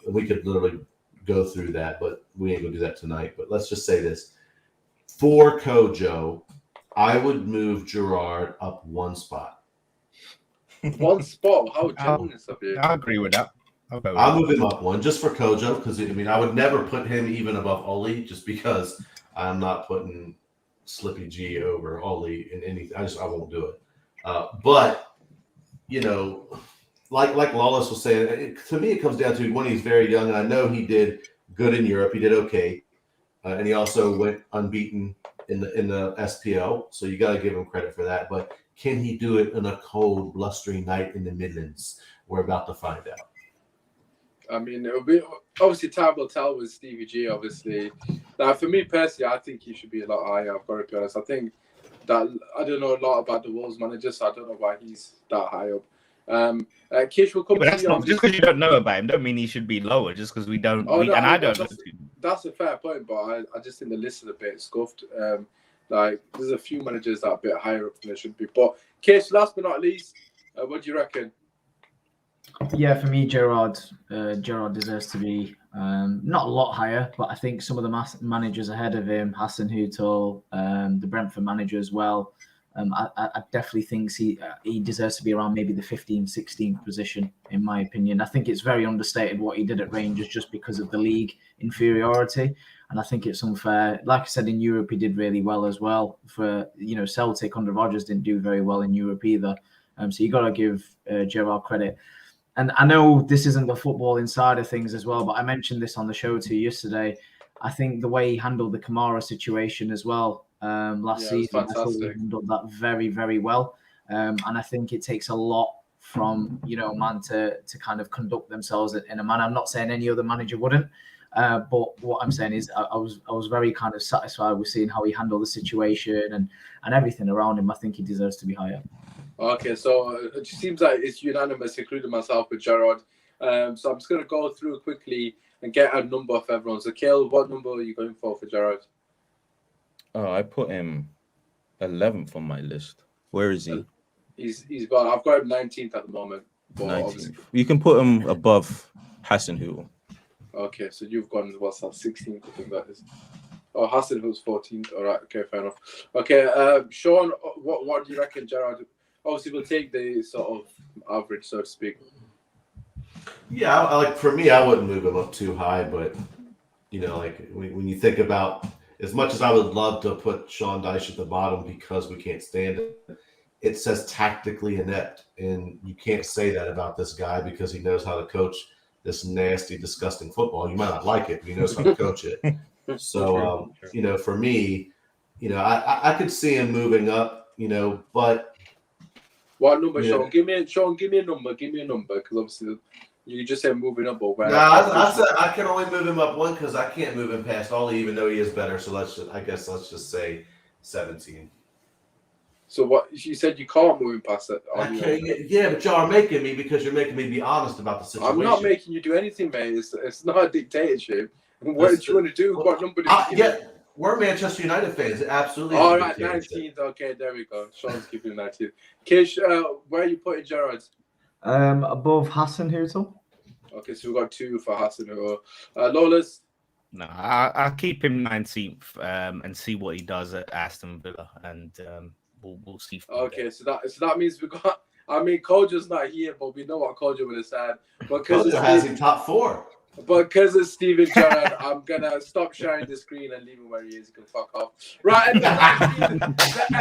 We could literally go through that, but we ain't gonna do that tonight. But let's just say this. For Kojo, I would move Gerrard up 1 spot. One spot. How generous of you. I agree with that. I'll move him up one just for Kojo, because I would never put him even above Oli, just because I'm not putting Slippy G over Oli in anything. I won't do it. But like Lawless was saying, to me it comes down to when he's very young, and I know he did good in Europe. He did okay, and he also went unbeaten in the SPL. So you got to give him credit for that. But can he do it on a cold, blustery night in the Midlands? We're about to find out. I mean, it'll be obviously time will tell with Stevie G. Obviously, now for me personally, I think he should be a lot higher. I've got to be honest. I think that I don't know a lot about the Wolves manager, so I don't know why he's that high up. Kish will come. But that's not just because you don't know about him. Don't mean he should be lower. Just because we don't. I don't know. That's a fair point, but I just think the list is a bit scuffed. Like there's a few managers that are a bit higher up than they should be. But Kish, last but not least, what do you reckon? Yeah, for me, Gerrard deserves to be not a lot higher, but I think some of the managers ahead of him, Hassan Hutel, the Brentford manager as well, I definitely think he deserves to be around maybe the 15th, 16th position, in my opinion. I think it's very understated what he did at Rangers just because of the league inferiority, and I think it's unfair. Like I said, in Europe, he did really well as well. For Celtic under Rodgers didn't do very well in Europe either, so you got to give Gerrard credit. And I know this isn't the football inside of things as well, but I mentioned this on the show to you yesterday. I think the way he handled the Kamara situation as well last season, I thought he handled that very, very well. And I think it takes a lot from a man to kind of conduct themselves in a manner. I'm not saying any other manager wouldn't, but what I'm saying is I was very kind of satisfied with seeing how he handled the situation and everything around him. I think he deserves to be higher. Okay, so it seems like it's unanimous, including myself with Gerrard. So I'm just going to go through quickly and get a number of everyone. So, Cahil, what number are you going for Gerrard? Oh, I put him 11th on my list. Where is he? I've got him 19th at the moment. 19th. You can put him above Hassan Hutel. Okay, so you've gone, what's that, 16th, I think that is. Oh, Hassan Hutel's 14th. All right, okay, fair enough. Okay, Shawn, what do you reckon, Gerrard? Obviously, we'll take the sort of average, so to speak. Yeah, for me, I wouldn't move him up too high, but when you think about, as much as I would love to put Sean Dyche at the bottom because we can't stand it, it says tactically inept, and you can't say that about this guy because he knows how to coach this nasty, disgusting football. You might not like it, but he knows how to coach it. So, for me, I could see him moving up, but. What number, yeah. Shawn? Give me a number. Give me a number, because obviously you just said moving up. Or I said I can only move him up one because I can't move him past Ollie, even though he is better. So let's just say 17. So what you said you can't move him past it? Yeah, but y'all are making me because you're making me be honest about the situation. I'm not making you do anything, mate. It's not a dictatorship. What do you want to do? What number? We're Manchester United fans. Absolutely. All right, 19th. Okay, there we go. Shawn's keeping 19th. Kish, where are you putting Gerrard? Above Hassan Hutel. Okay, so we've got 2 for Hassan Hutel. Lawless? No, I'll keep him 19th and see what he does at Aston Villa, and we'll see. Okay, so that means we got. I mean, Kojo's not here, but we know what Kojo would have said. Kojo has him top 4. But because it's Steven Gerrard, I'm going to stop sharing the screen and leave him where he is. He can fuck off. Right, and that's the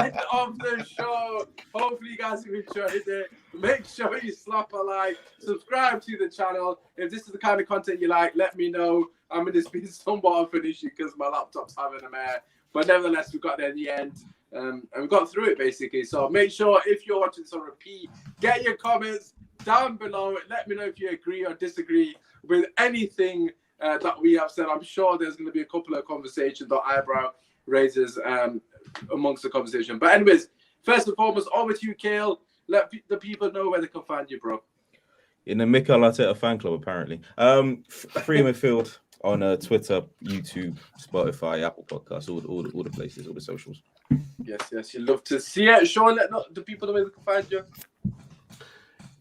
end of the show. Hopefully you guys have enjoyed it. Make sure you slap a like. Subscribe to the channel. If this is the kind of content you like, let me know. I'm in this being somewhat of an issue because my laptop's having a mare. But nevertheless, we got there in the end. And we got through it, basically. So make sure, if you're watching this on repeat, get your comments down below. Let me know if you agree or disagree with anything that we have said. I'm sure there's going to be a couple of conversations or eyebrow raises amongst the conversation. But anyways, first and foremost, over to you, Cahil. Let the people know where they can find you, bro. In the Mikel Arteta fan club, apparently. Free midfield on Twitter, YouTube, Spotify, Apple Podcasts, all the places, all the socials. Yes, you love to see it. Shawn, let the people know where they can find you.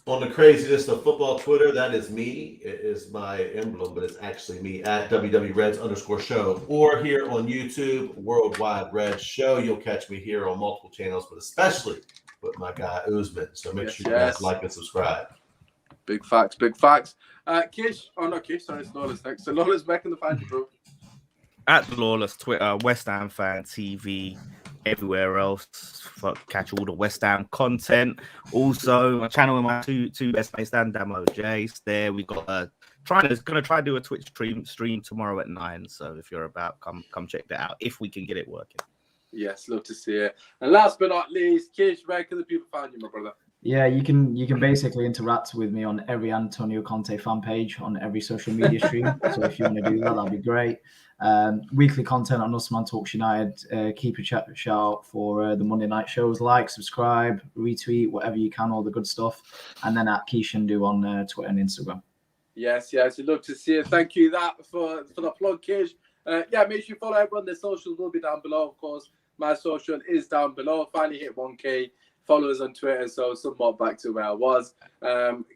On the craziness of football Twitter, that is me. It is my emblem, but it's actually me at WWReds_show. Or here on YouTube, Worldwide Reds Show. You'll catch me here on multiple channels, but especially with my guy Usman. So make sure you guys like and subscribe. Big facts, big facts. Kish, not Kish, sorry, it's Lawless next. So Lawless, back in the find you, bro. At Lawless, Twitter, West Ham Fan TV, everywhere else. Catch all the West Ham content. Also, my channel with my two best mates, Dan Damo Jace. There we got gonna try to do a Twitch stream tomorrow at 9. So if you're about, come check that out if we can get it working. Yes, love to see it. And last but not least, Kish, where can the people find you, my brother? Yeah, you can basically interact with me on every Antonio Conte fan page on every social media stream. So if you want to do that, that'd be great. Weekly content on Usman Talks United. Keep a shout out for the Monday night shows. Like, subscribe, retweet, whatever you can, all the good stuff. And then at Kishandu on Twitter and Instagram. Yes, we'd love to see it. Thank you for the plug, Kish. Make sure you follow everyone. The socials will be down below, of course. My social is down below. Finally hit 1K followers on Twitter, so somewhat back to where I was.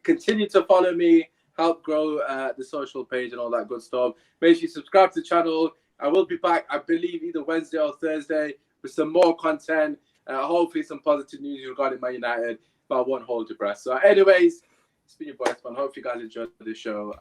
Continue to follow me, help grow the social page and all that good stuff. Make sure you subscribe to the channel. I will be back, I believe, either Wednesday or Thursday with some more content. Hopefully some positive news regarding Man United, but I won't hold your breath. So anyways, it's been your boy, man. Hope you guys enjoyed the show.